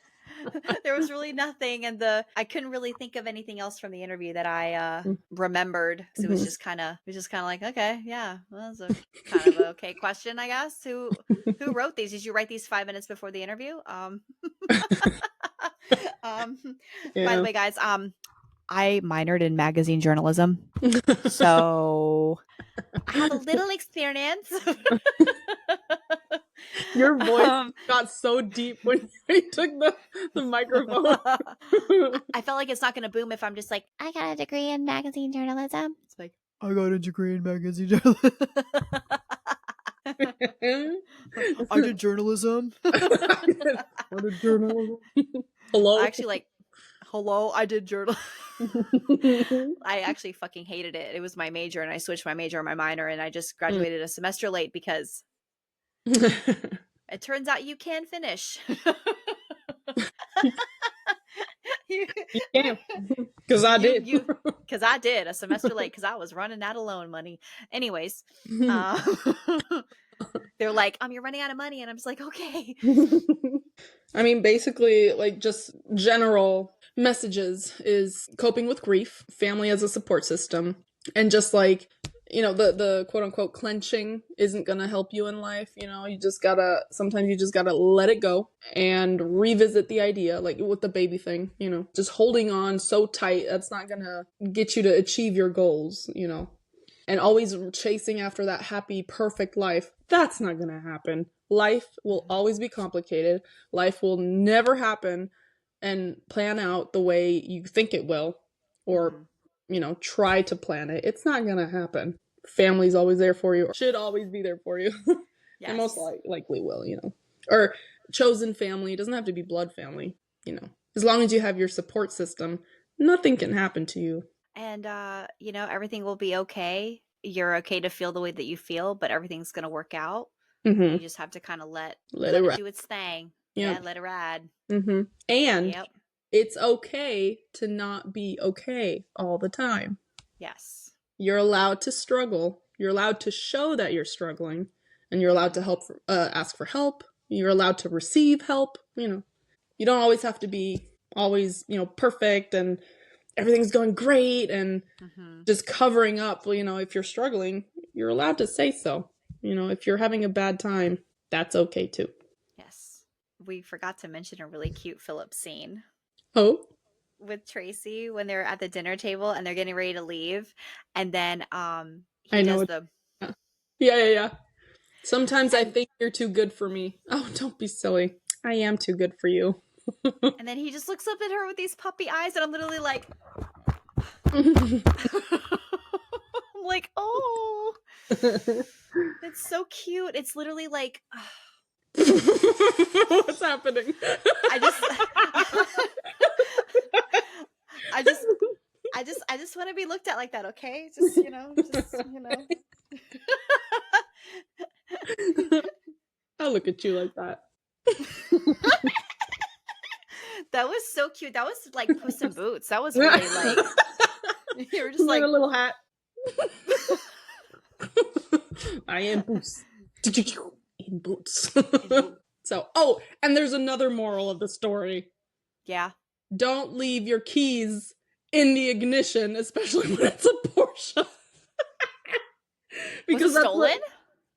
There was really nothing. And I couldn't really think of anything else from the interview that I remembered. So it was just kind of like, okay, yeah, well, that's a kind of an okay question, I guess. Who wrote these? Did you write these 5 minutes before the interview? By the way, guys, I minored in magazine journalism, so I have a little experience. Your voice got so deep when you took the microphone. I felt like it's not going to boom if I'm just like, I got a degree in magazine journalism. It's like, I got a degree in magazine journalism. I did journalism. Hello? Actually, hello, I did journalism. I actually fucking hated it. It was my major, and I switched my major and my minor, and I just graduated a semester late because it turns out you can finish. You can. Because I did. Because I did a semester late, because I was running out of loan money. Anyways, they're like, you're running out of money. And I'm just like, okay. I mean, basically, just general messages is coping with grief, family as a support system, and just the quote unquote clenching isn't gonna help you in life. Sometimes you just gotta let it go and revisit the idea, with the baby thing, just holding on so tight, that's not gonna get you to achieve your goals, and always chasing after that happy, perfect life. That's not going to happen. Life will always be complicated. Life will never happen and plan out the way you think it will, or, you know, try to plan it. It's not going to happen. Family's always there for you, or should always be there for you. Yes. And most likely will, you know. Or chosen family. It doesn't have to be blood family, you know. As long as you have your support system, nothing can happen to you. And, you know, everything will be okay. You're okay to feel the way that you feel, but everything's going to work out. You just have to kind of let it do its thing. Yep. Yeah, let it ride. And it's okay to not be okay all the time. Yes. You're allowed to struggle. You're allowed to show that you're struggling, and you're allowed to ask for help. You're allowed to receive help. You know, you don't always have to be always, you know, perfect and everything's going great and just covering up. You know, if you're struggling, you're allowed to say so. You know, if you're having a bad time, that's okay too. Yes. We forgot to mention a really cute Philip scene. Oh? With Tracy when they're at the dinner table and they're getting ready to leave. And then he does the... Yeah. Sometimes I think you're too good for me. Oh, don't be silly. I am too good for you. And then he just looks up at her with these puppy eyes, and I'm literally like... I'm like, oh... It's so cute. It's literally like... What's happening? I just want to be looked at like that, okay? Just, you know. I'll look at you like that. That was so cute. That was like Puss in Boots. That was really like... You were just like... a little hat. I am Boots. In boots. So, oh, and there's another moral of the story. Yeah. Don't leave your keys in the ignition, especially when it's a Porsche. Because was it stolen?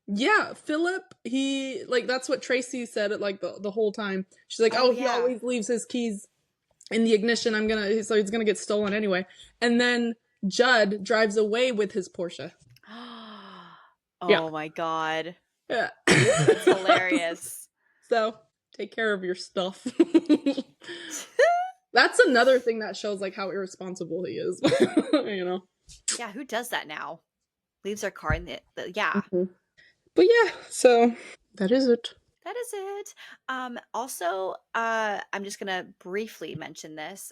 Yeah, Philip, he, like, that's what Tracy said at, like, the whole time. She's like, he always leaves his keys in the ignition. So he's gonna get stolen anyway. And then Judd drives away with his Porsche. Oh my god. Yeah. That's hilarious. So, take care of your stuff. That's another thing that shows, like, how irresponsible he is. You know? Yeah, who does that now? Leaves their car in the yeah. But yeah, so that is it. That is it. Also, I'm just gonna briefly mention this.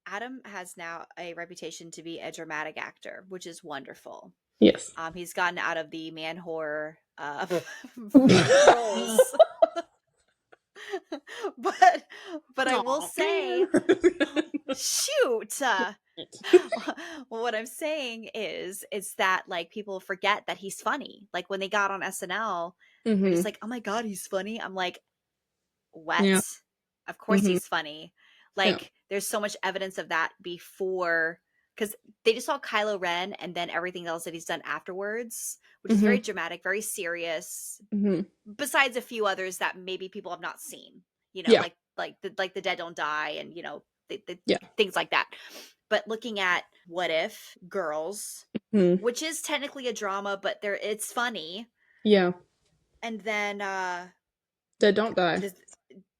Adam has now a reputation to be a dramatic actor, which is wonderful. Yes. He's gotten out of the man whore roles. but I will say, shoot. What I'm saying is that like people forget that he's funny. Like when they got on SNL, it's like, oh my god, he's funny. I'm like, what? Yeah. Of course he's funny. Like there's so much evidence of that before, because they just saw Kylo Ren and then everything else that he's done afterwards, which is very dramatic, very serious. Besides a few others that maybe people have not seen, you know, like the Dead Don't Die and, you know, things like that. But looking at What If Girls, which is technically a drama, but it's funny. Yeah. And then Dead Don't Die.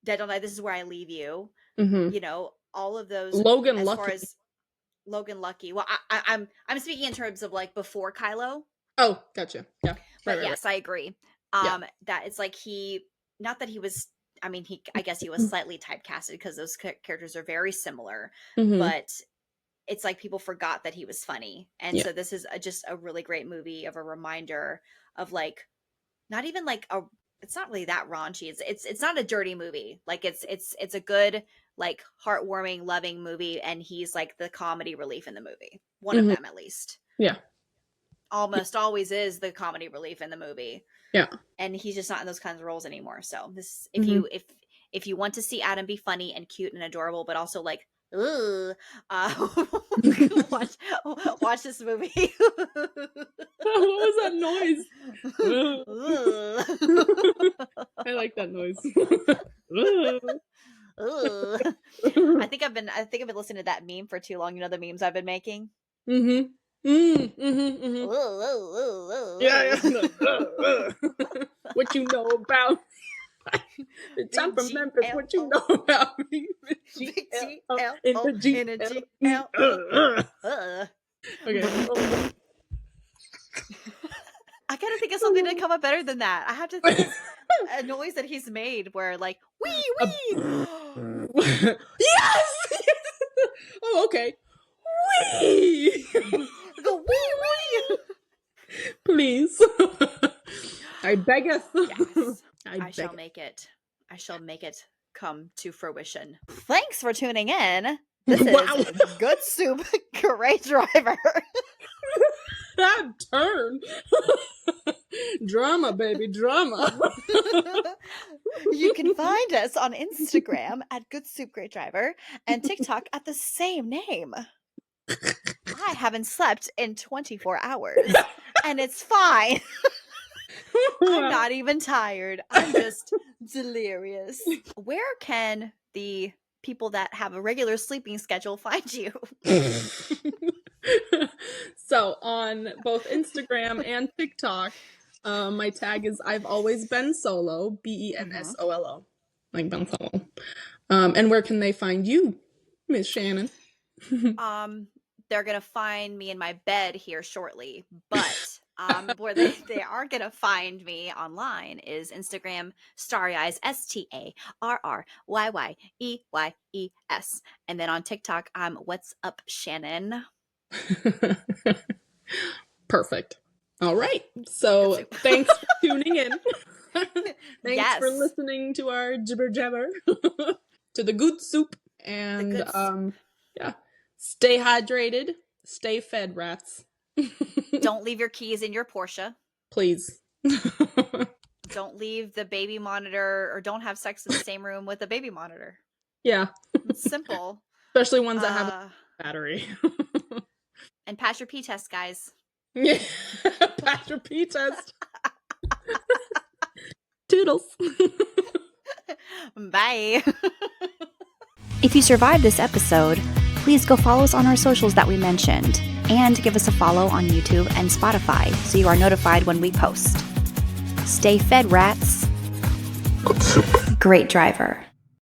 Dead Don't Die. This Is Where I Leave You. You know, all of those. Logan as Lucky. Far as Logan Lucky. Well, I'm speaking in terms of like before Kylo. Oh, gotcha. Yeah. But yes, I agree. That it's like not that he was. I mean, I guess he was slightly typecasted because those characters are very similar, but it's like people forgot that he was funny, and so this is just a really great movie of a reminder of like, not even like it's not really that raunchy. It's not a dirty movie. Like it's a good, like, heartwarming, loving movie, and he's like the comedy relief in the movie. One of them at least. Yeah. Almost always is the comedy relief in the movie. Yeah. And he's just not in those kinds of roles anymore. So this, if you want to see Adam be funny and cute and adorable, but also like, watch this movie. What was that noise? I like that noise. I think I've been listening to that meme for too long. You know, the memes I've been making. Mm-hmm. Yeah. What you know about Bitch, I'm from Memphis. What you know about me? G-L-O In the G in a L-E. Okay. I gotta think of something to come up better than that. I have to think of a noise that he's made where like wee wee. Yes. Oh, okay. Wee. Go wee wee. Please. I beggeth. Yes. I shall beggeth. make it. I shall make it come to fruition. Thanks for tuning in. This is Good Soup, Great Driver. That turn. Drama, baby, drama. You can find us on Instagram at Good Soup Great Driver and TikTok at the same name. I haven't slept in 24 hours, and it's fine. I'm not even tired. I'm just delirious. Where can the people that have a regular sleeping schedule find you? So on both Instagram and TikTok, my tag is I've always been solo, BENSOLO, like Ben Solo. And where can they find you, Miss Shannon? They're gonna find me in my bed here shortly, but where they are gonna find me online is Instagram Starry Eyes, STARRYYYEYES, and then on TikTok I'm What's Up Shannon. Perfect. All right. So thanks for tuning in. Thanks for listening to our jibber jabber, to the good soup, and yeah. Stay hydrated. Stay fed, rats. Don't leave your keys in your Porsche. Please. Don't leave the baby monitor, or don't have sex in the same room with a baby monitor. Yeah. It's simple. Especially ones that have a battery. And pass your pee test, guys. Yeah. Pass your pee test. Toodles. Bye. If you survived this episode, please go follow us on our socials that we mentioned, and give us a follow on YouTube and Spotify so you are notified when we post. Stay fed, rats. Great driver.